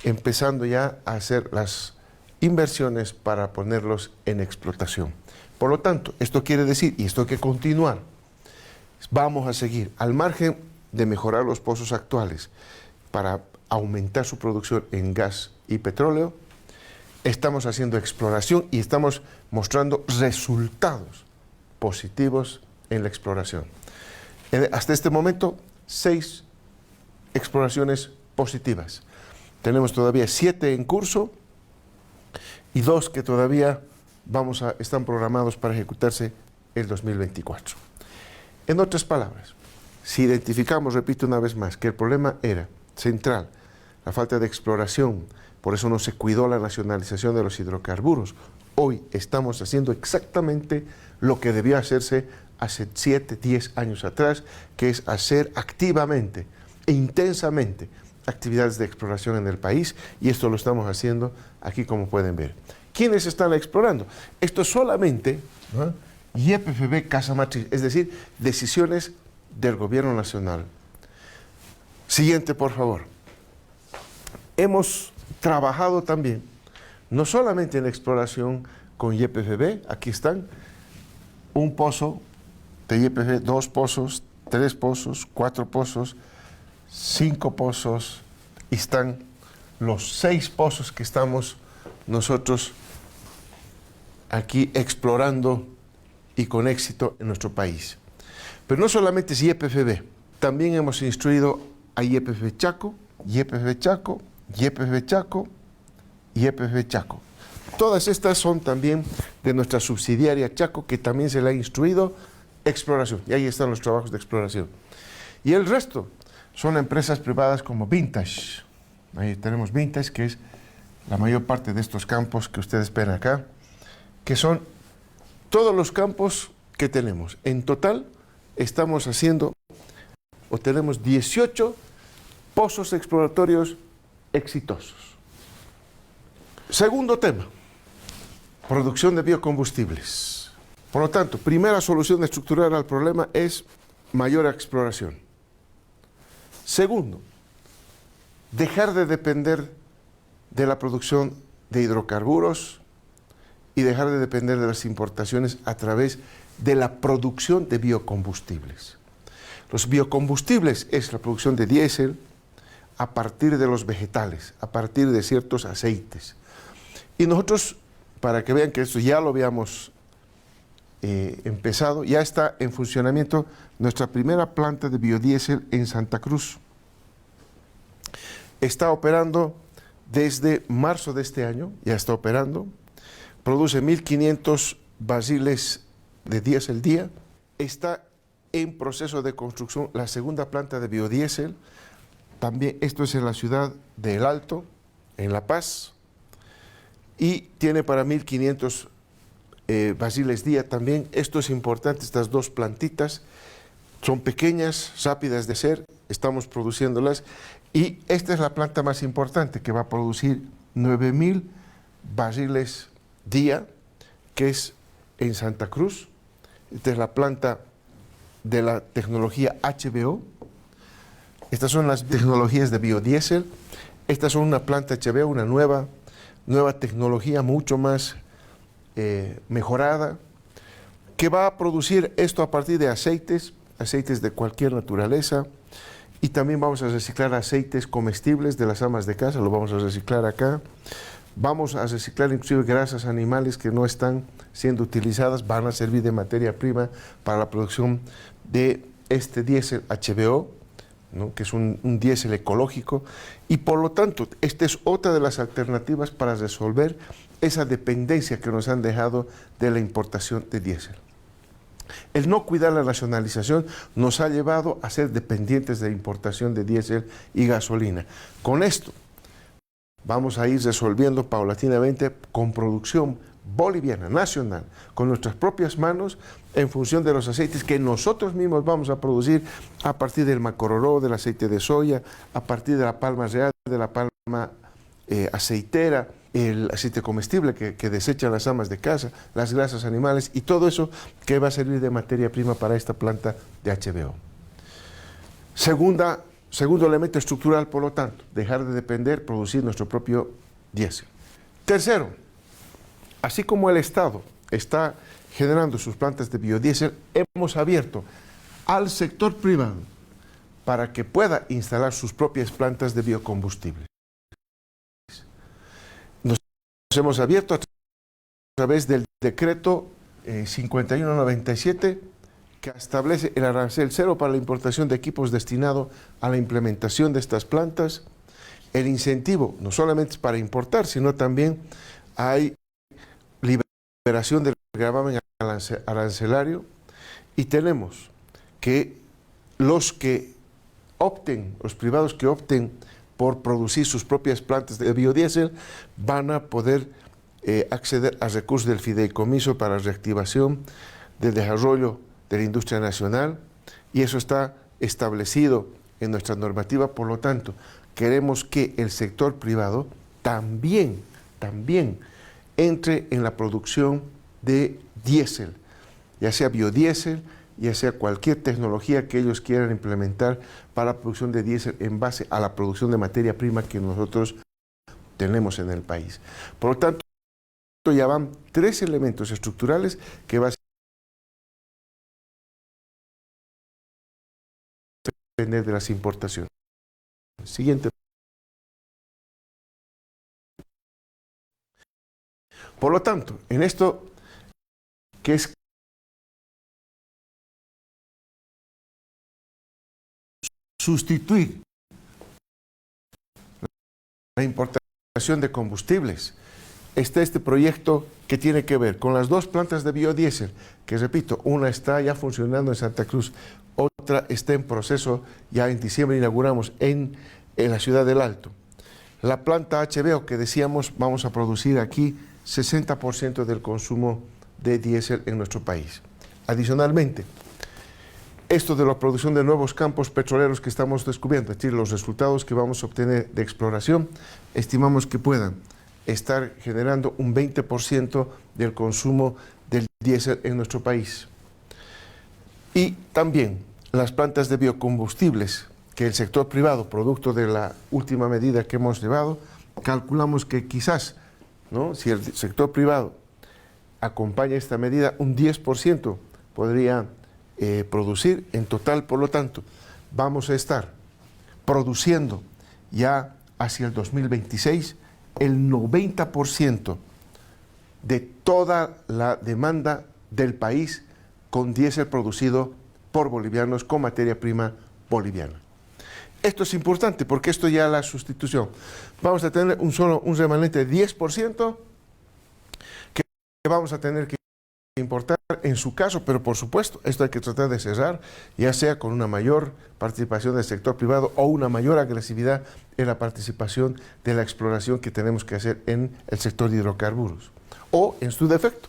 empezando ya a hacer las inversiones para ponerlos en explotación. Por lo tanto, esto quiere decir, y esto hay que continuar, vamos a seguir al margen de mejorar los pozos actuales para aumentar su producción en gas y petróleo. Estamos haciendo exploración y estamos mostrando resultados positivos en la exploración. Hasta este momento, 6 exploraciones positivas. Tenemos todavía 7 en curso y 2 que todavía están programados para ejecutarse el 2024. En otras palabras, si identificamos, repito una vez más, que el problema era central, la falta de exploración, por eso no se cuidó la nacionalización de los hidrocarburos, hoy estamos haciendo exactamente lo que debió hacerse hace 7, 10 años atrás, que es hacer activamente e intensamente actividades de exploración en el país, y esto lo estamos haciendo aquí, como pueden ver. ¿Quiénes están explorando? Esto es solamente YPFB Casa Matriz, es decir, decisiones del gobierno nacional. Siguiente, por favor. Hemos trabajado también, no solamente en la exploración con YPFB, aquí están, un pozo de YPFB, 2 pozos, 3 pozos, 4 pozos, 5 pozos, y están los 6 pozos que estamos nosotros aquí explorando y con éxito en nuestro país. Pero no solamente es YPFB, también hemos instruido a YPFB Chaco, YPFB Chaco, YPFB Chaco y YPFB Chaco. Todas estas son también de nuestra subsidiaria Chaco, que también se le ha instruido exploración, y ahí están los trabajos de exploración. Y el resto son empresas privadas como Vintage. Ahí tenemos Vintage, que es la mayor parte de estos campos que ustedes ven acá, que son todos los campos que tenemos. En total estamos haciendo, o tenemos 18 pozos exploratorios exitosos. Segundo tema, producción de biocombustibles. Por lo tanto, primera solución estructural al problema es mayor exploración. Segundo, dejar de depender de la producción de hidrocarburos y dejar de depender de las importaciones a través de la producción de biocombustibles. Los biocombustibles es la producción de diésel a partir de los vegetales, a partir de ciertos aceites. Y nosotros, para que vean que esto ya lo habíamos empezado, ya está en funcionamiento nuestra primera planta de biodiesel en Santa Cruz. Está operando desde marzo de este año, ya está operando, produce 1.500 barriles de diésel día, está en proceso de construcción la segunda planta de biodiesel. También esto es en la ciudad de El Alto, en La Paz, y tiene para 1.500 barriles día también. Esto es importante, estas dos plantitas son pequeñas, rápidas de hacer, estamos produciéndolas, y esta es la planta más importante que va a producir 9.000 barriles día, que es en Santa Cruz. Esta es la planta de la tecnología HBO. Estas son las tecnologías de biodiesel. Estas son una planta HBO, una nueva tecnología mucho más mejorada, que va a producir esto a partir de aceites de cualquier naturaleza, y también vamos a reciclar aceites comestibles de las amas de casa, lo vamos a reciclar acá. Vamos a reciclar inclusive grasas animales que no están siendo utilizadas, van a servir de materia prima para la producción de este diésel HBO, ¿no? Que es un diésel ecológico, y por lo tanto esta es otra de las alternativas para resolver esa dependencia que nos han dejado de la importación de diésel. El no cuidar la nacionalización nos ha llevado a ser dependientes de la importación de diésel y gasolina. Con esto vamos a ir resolviendo paulatinamente con producción boliviana, nacional, con nuestras propias manos, en función de los aceites que nosotros mismos vamos a producir a partir del macororó, del aceite de soya, a partir de la palma real, de la palma aceitera, el aceite comestible que desechan las amas de casa, las grasas animales y todo eso que va a servir de materia prima para esta planta de HBO. Segundo elemento estructural, por lo tanto, dejar de depender, producir nuestro propio diésel. Tercero, así como el Estado está generando sus plantas de biodiesel, hemos abierto al sector privado para que pueda instalar sus propias plantas de biocombustibles. Nos hemos abierto a través del decreto 5197, que establece el arancel cero para la importación de equipos destinado a la implementación de estas plantas. El incentivo no solamente es para importar, sino también hay liberación del gravamen arancelario, y tenemos que los privados que opten por producir sus propias plantas de biodiesel van a poder acceder a recursos del fideicomiso para reactivación del desarrollo de la industria nacional, y eso está establecido en nuestra normativa. Por lo tanto, queremos que el sector privado también entre en la producción de diésel, ya sea biodiesel, ya sea cualquier tecnología que ellos quieran implementar para la producción de diésel en base a la producción de materia prima que nosotros tenemos en el país. Por lo tanto, ya van 3 elementos estructurales que va a depender de las importaciones. Siguiente. Por lo tanto, en esto que es sustituir la importación de combustibles, está este proyecto que tiene que ver con las 2 plantas de biodiesel, que repito, una está ya funcionando en Santa Cruz, otra está en proceso, ya en diciembre inauguramos en la ciudad del Alto. La planta HBO que decíamos, vamos a producir aquí 60% del consumo de diésel en nuestro país. Adicionalmente, esto de la producción de nuevos campos petroleros que estamos descubriendo, es decir, los resultados que vamos a obtener de exploración, estimamos que puedan estar generando un 20% del consumo del diésel en nuestro país. Y también las plantas de biocombustibles que el sector privado, producto de la última medida que hemos llevado, calculamos que quizás, ¿no?, si el sector privado acompaña esta medida, un 10% podría producir en total. Por lo tanto, vamos a estar produciendo ya hacia el 2026 el 90% de toda la demanda del país con diésel producido por bolivianos, con materia prima boliviana. Esto es importante porque esto ya es la sustitución. Vamos a tener un remanente de 10% que vamos a tener que importar en su caso, pero por supuesto, esto hay que tratar de cerrar, ya sea con una mayor participación del sector privado o una mayor agresividad en la participación de la exploración que tenemos que hacer en el sector de hidrocarburos. O, en su defecto,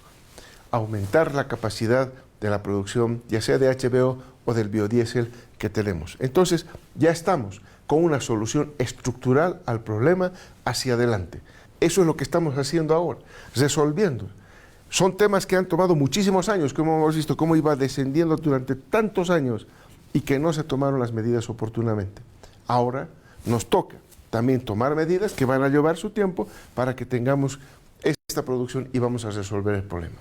aumentar la capacidad de la producción, ya sea de HBO o del biodiesel que tenemos. Entonces, ya estamos con una solución estructural al problema hacia adelante. Eso es lo que estamos haciendo ahora, resolviendo. Son temas que han tomado muchísimos años, como hemos visto cómo iba descendiendo durante tantos años y que no se tomaron las medidas oportunamente. Ahora nos toca también tomar medidas que van a llevar su tiempo para que tengamos esta producción y vamos a resolver el problema.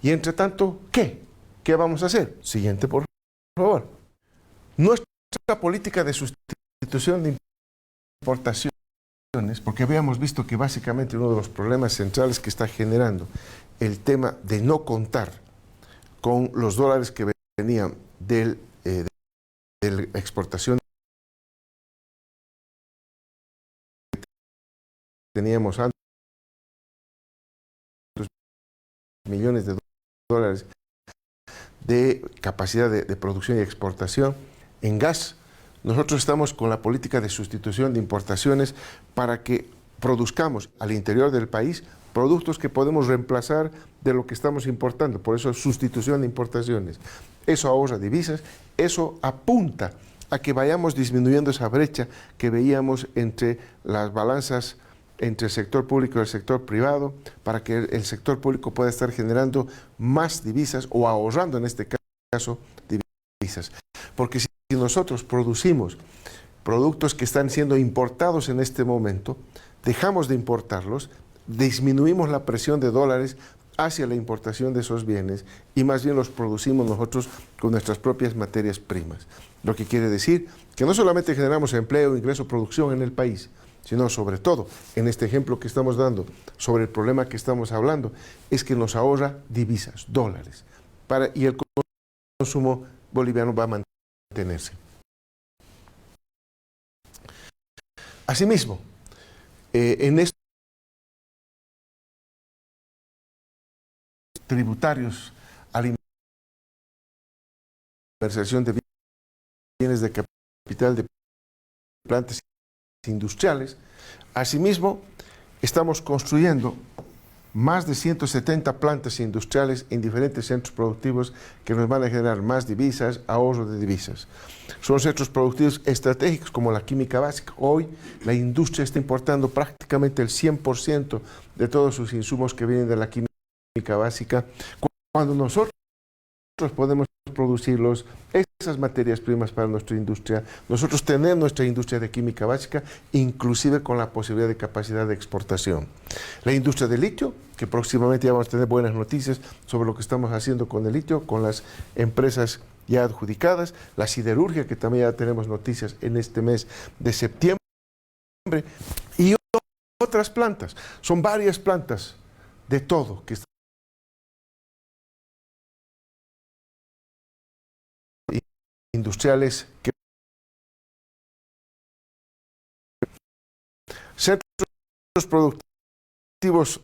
Y entre tanto, ¿qué? ¿Qué vamos a hacer? Siguiente, por favor. Nuestra política de sustitución de importaciones, porque habíamos visto que básicamente uno de los problemas centrales que está generando el tema de no contar con los dólares que venían de la exportación que teníamos antes, millones de dólares de capacidad de producción y exportación en gas. Nosotros estamos con la política de sustitución de importaciones para que produzcamos al interior del país productos que podemos reemplazar de lo que estamos importando. Por eso, sustitución de importaciones. Eso ahorra divisas, eso apunta a que vayamos disminuyendo esa brecha que veíamos entre las balanzas entre el sector público y el sector privado, para que el sector público pueda estar generando más divisas o ahorrando en este caso divisas. Porque si nosotros producimos productos que están siendo importados en este momento, dejamos de importarlos, disminuimos la presión de dólares hacia la importación de esos bienes y más bien los producimos nosotros con nuestras propias materias primas. Lo que quiere decir que no solamente generamos empleo, ingreso, producción en el país, sino sobre todo, en este ejemplo que estamos dando, sobre el problema que estamos hablando, es que nos ahorra divisas, dólares, y el consumo boliviano va a mantenerse. Asimismo, en estos tributarios a la inversión de bienes de capital de plantas industriales, asimismo, estamos construyendo más de 170 plantas industriales en diferentes centros productivos que nos van a generar más divisas, ahorro de divisas. Son centros productivos estratégicos como la química básica. Hoy la industria está importando prácticamente el 100% de todos sus insumos que vienen de la química básica. Cuando nosotros podemos producirlos, esas materias primas para nuestra industria, nosotros tenemos nuestra industria de química básica, inclusive con la posibilidad de capacidad de exportación. La industria del litio, que próximamente ya vamos a tener buenas noticias sobre lo que estamos haciendo con el litio, con las empresas ya adjudicadas, la siderurgia, que también ya tenemos noticias en este mes de septiembre, y otras plantas. Son varias plantas de todo que están industriales que centros productivos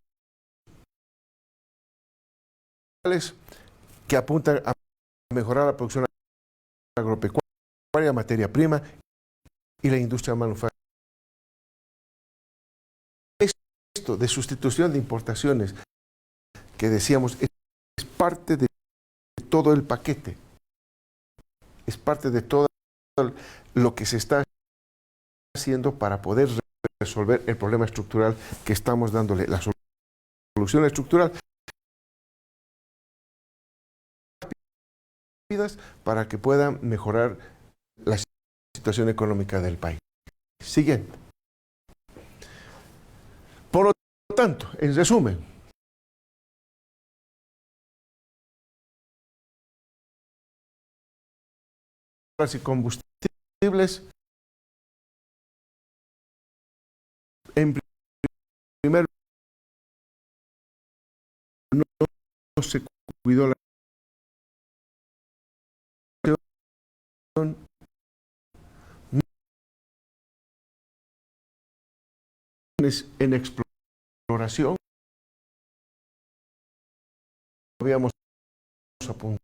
que apuntan a mejorar la producción agropecuaria, materia prima y la industria manufacturera. Esto de sustitución de importaciones que decíamos es parte de todo el paquete, es parte de todo lo que se está haciendo para poder resolver el problema estructural que estamos dándole. La solución estructural para que pueda mejorar la situación económica del país. Siguiente. Por lo tanto, en resumen, y combustibles, en primer lugar, no se cuidó la en exploración, habíamos apuntando.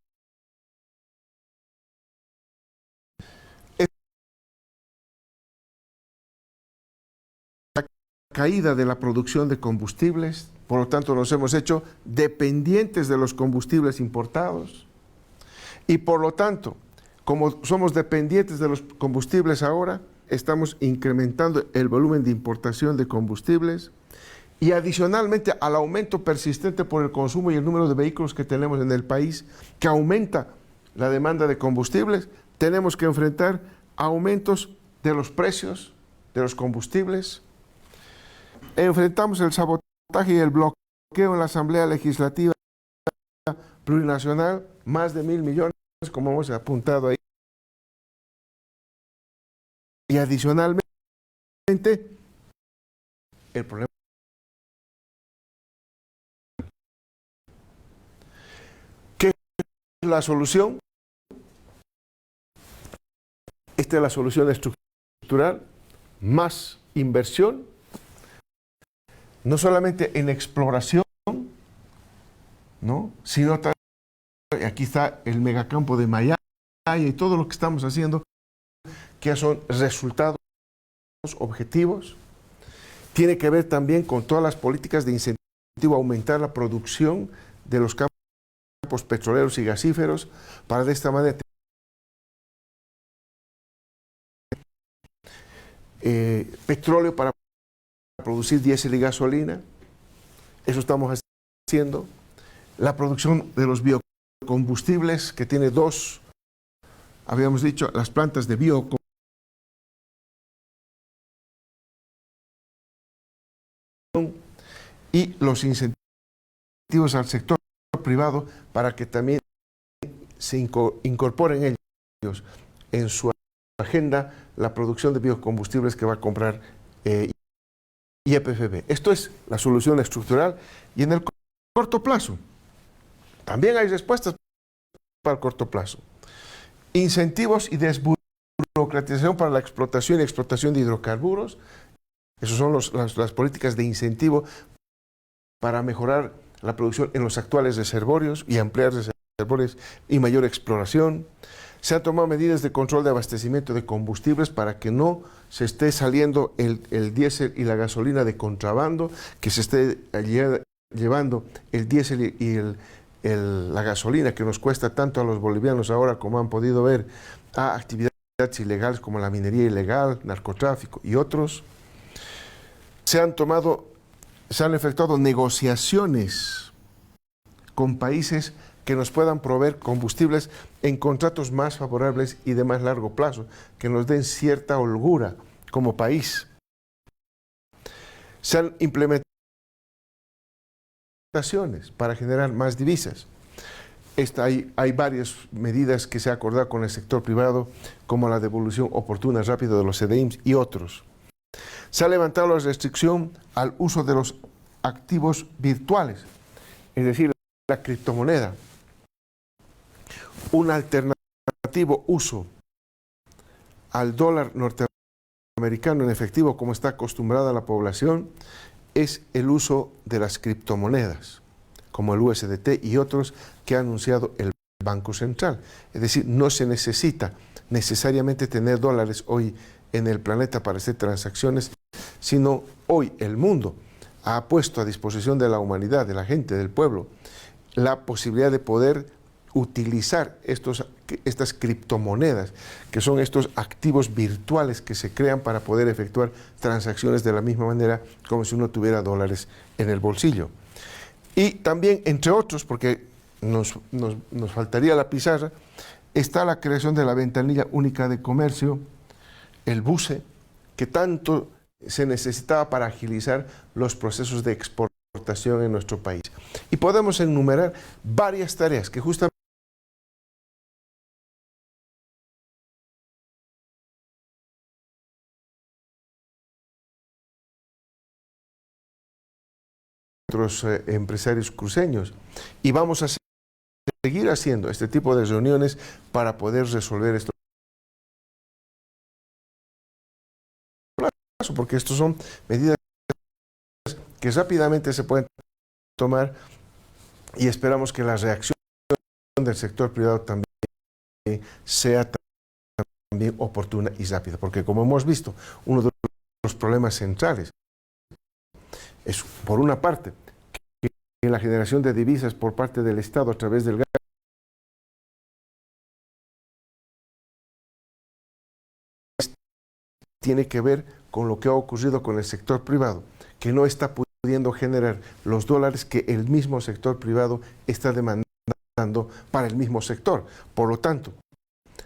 La caída de la producción de combustibles, por lo tanto nos hemos hecho dependientes de los combustibles importados y por lo tanto, como somos dependientes de los combustibles ahora, estamos incrementando el volumen de importación de combustibles y adicionalmente al aumento persistente por el consumo y el número de vehículos que tenemos en el país, que aumenta la demanda de combustibles, tenemos que enfrentar aumentos de los precios de los combustibles. Enfrentamos el sabotaje y el bloqueo en la Asamblea Legislativa Plurinacional, más de 1.000 millones, como hemos apuntado ahí. Y adicionalmente, el problema. ¿Qué es la solución? Esta es la solución estructural, más inversión, no solamente en exploración, ¿no?, sino también, aquí está el megacampo de Maya y todo lo que estamos haciendo, que son resultados objetivos. Tiene que ver también con todas las políticas de incentivo a aumentar la producción de los campos petroleros y gasíferos, para de esta manera petróleo para producir diésel y gasolina. Eso estamos haciendo. La producción de los biocombustibles, que tiene dos, habíamos dicho, las plantas de biocombustibles y los incentivos al sector privado para que también se incorporen ellos en su agenda la producción de biocombustibles que va a comprar YPFB. Esto es la solución estructural, y en el corto plazo también hay respuestas para el corto plazo. Incentivos y desburocratización para la explotación y exportación de hidrocarburos. Esas son las políticas de incentivo para mejorar la producción en los actuales reservorios y ampliar reservorios y mayor exploración. Se han tomado medidas de control de abastecimiento de combustibles para que no se esté saliendo el diésel y la gasolina de contrabando, que se esté llevando el diésel y la gasolina, que nos cuesta tanto a los bolivianos ahora, como han podido ver, a actividades ilegales como la minería ilegal, narcotráfico y otros. Se han efectuado negociaciones con países que nos puedan proveer combustibles en contratos más favorables y de más largo plazo, que nos den cierta holgura como país. Se han implementado para generar más divisas. Hay varias medidas que se han acordado con el sector privado, como la devolución oportuna y rápida de los CDIMS y otros. Se ha levantado la restricción al uso de los activos virtuales, es decir, la criptomoneda. Un alternativo uso al dólar norteamericano en efectivo, como está acostumbrada la población, es el uso de las criptomonedas, como el USDT y otros que ha anunciado el Banco Central. Es decir, no se necesita necesariamente tener dólares hoy en el planeta para hacer transacciones, sino hoy el mundo ha puesto a disposición de la humanidad, de la gente, del pueblo, la posibilidad de poder utilizar estas criptomonedas, que son estos activos virtuales que se crean para poder efectuar transacciones de la misma manera como si uno tuviera dólares en el bolsillo. Y también, entre otros, porque nos faltaría la pizarra, está la creación de la ventanilla única de comercio, el BUCE, que tanto se necesitaba para agilizar los procesos de exportación en nuestro país. Y podemos enumerar varias tareas que justamente otros empresarios cruceños, y vamos a seguir haciendo este tipo de reuniones para poder resolver esto, porque estos son medidas que rápidamente se pueden tomar y esperamos que la reacción del sector privado también sea también oportuna y rápida, porque como hemos visto, uno de los problemas centrales es, por una parte, que la generación de divisas por parte del Estado a través del gas tiene que ver con lo que ha ocurrido con el sector privado, que no está pudiendo generar los dólares que el mismo sector privado está demandando para el mismo sector. Por lo tanto,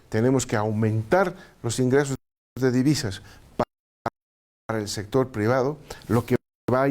tenemos que aumentar los ingresos de divisas para el sector privado, lo que va a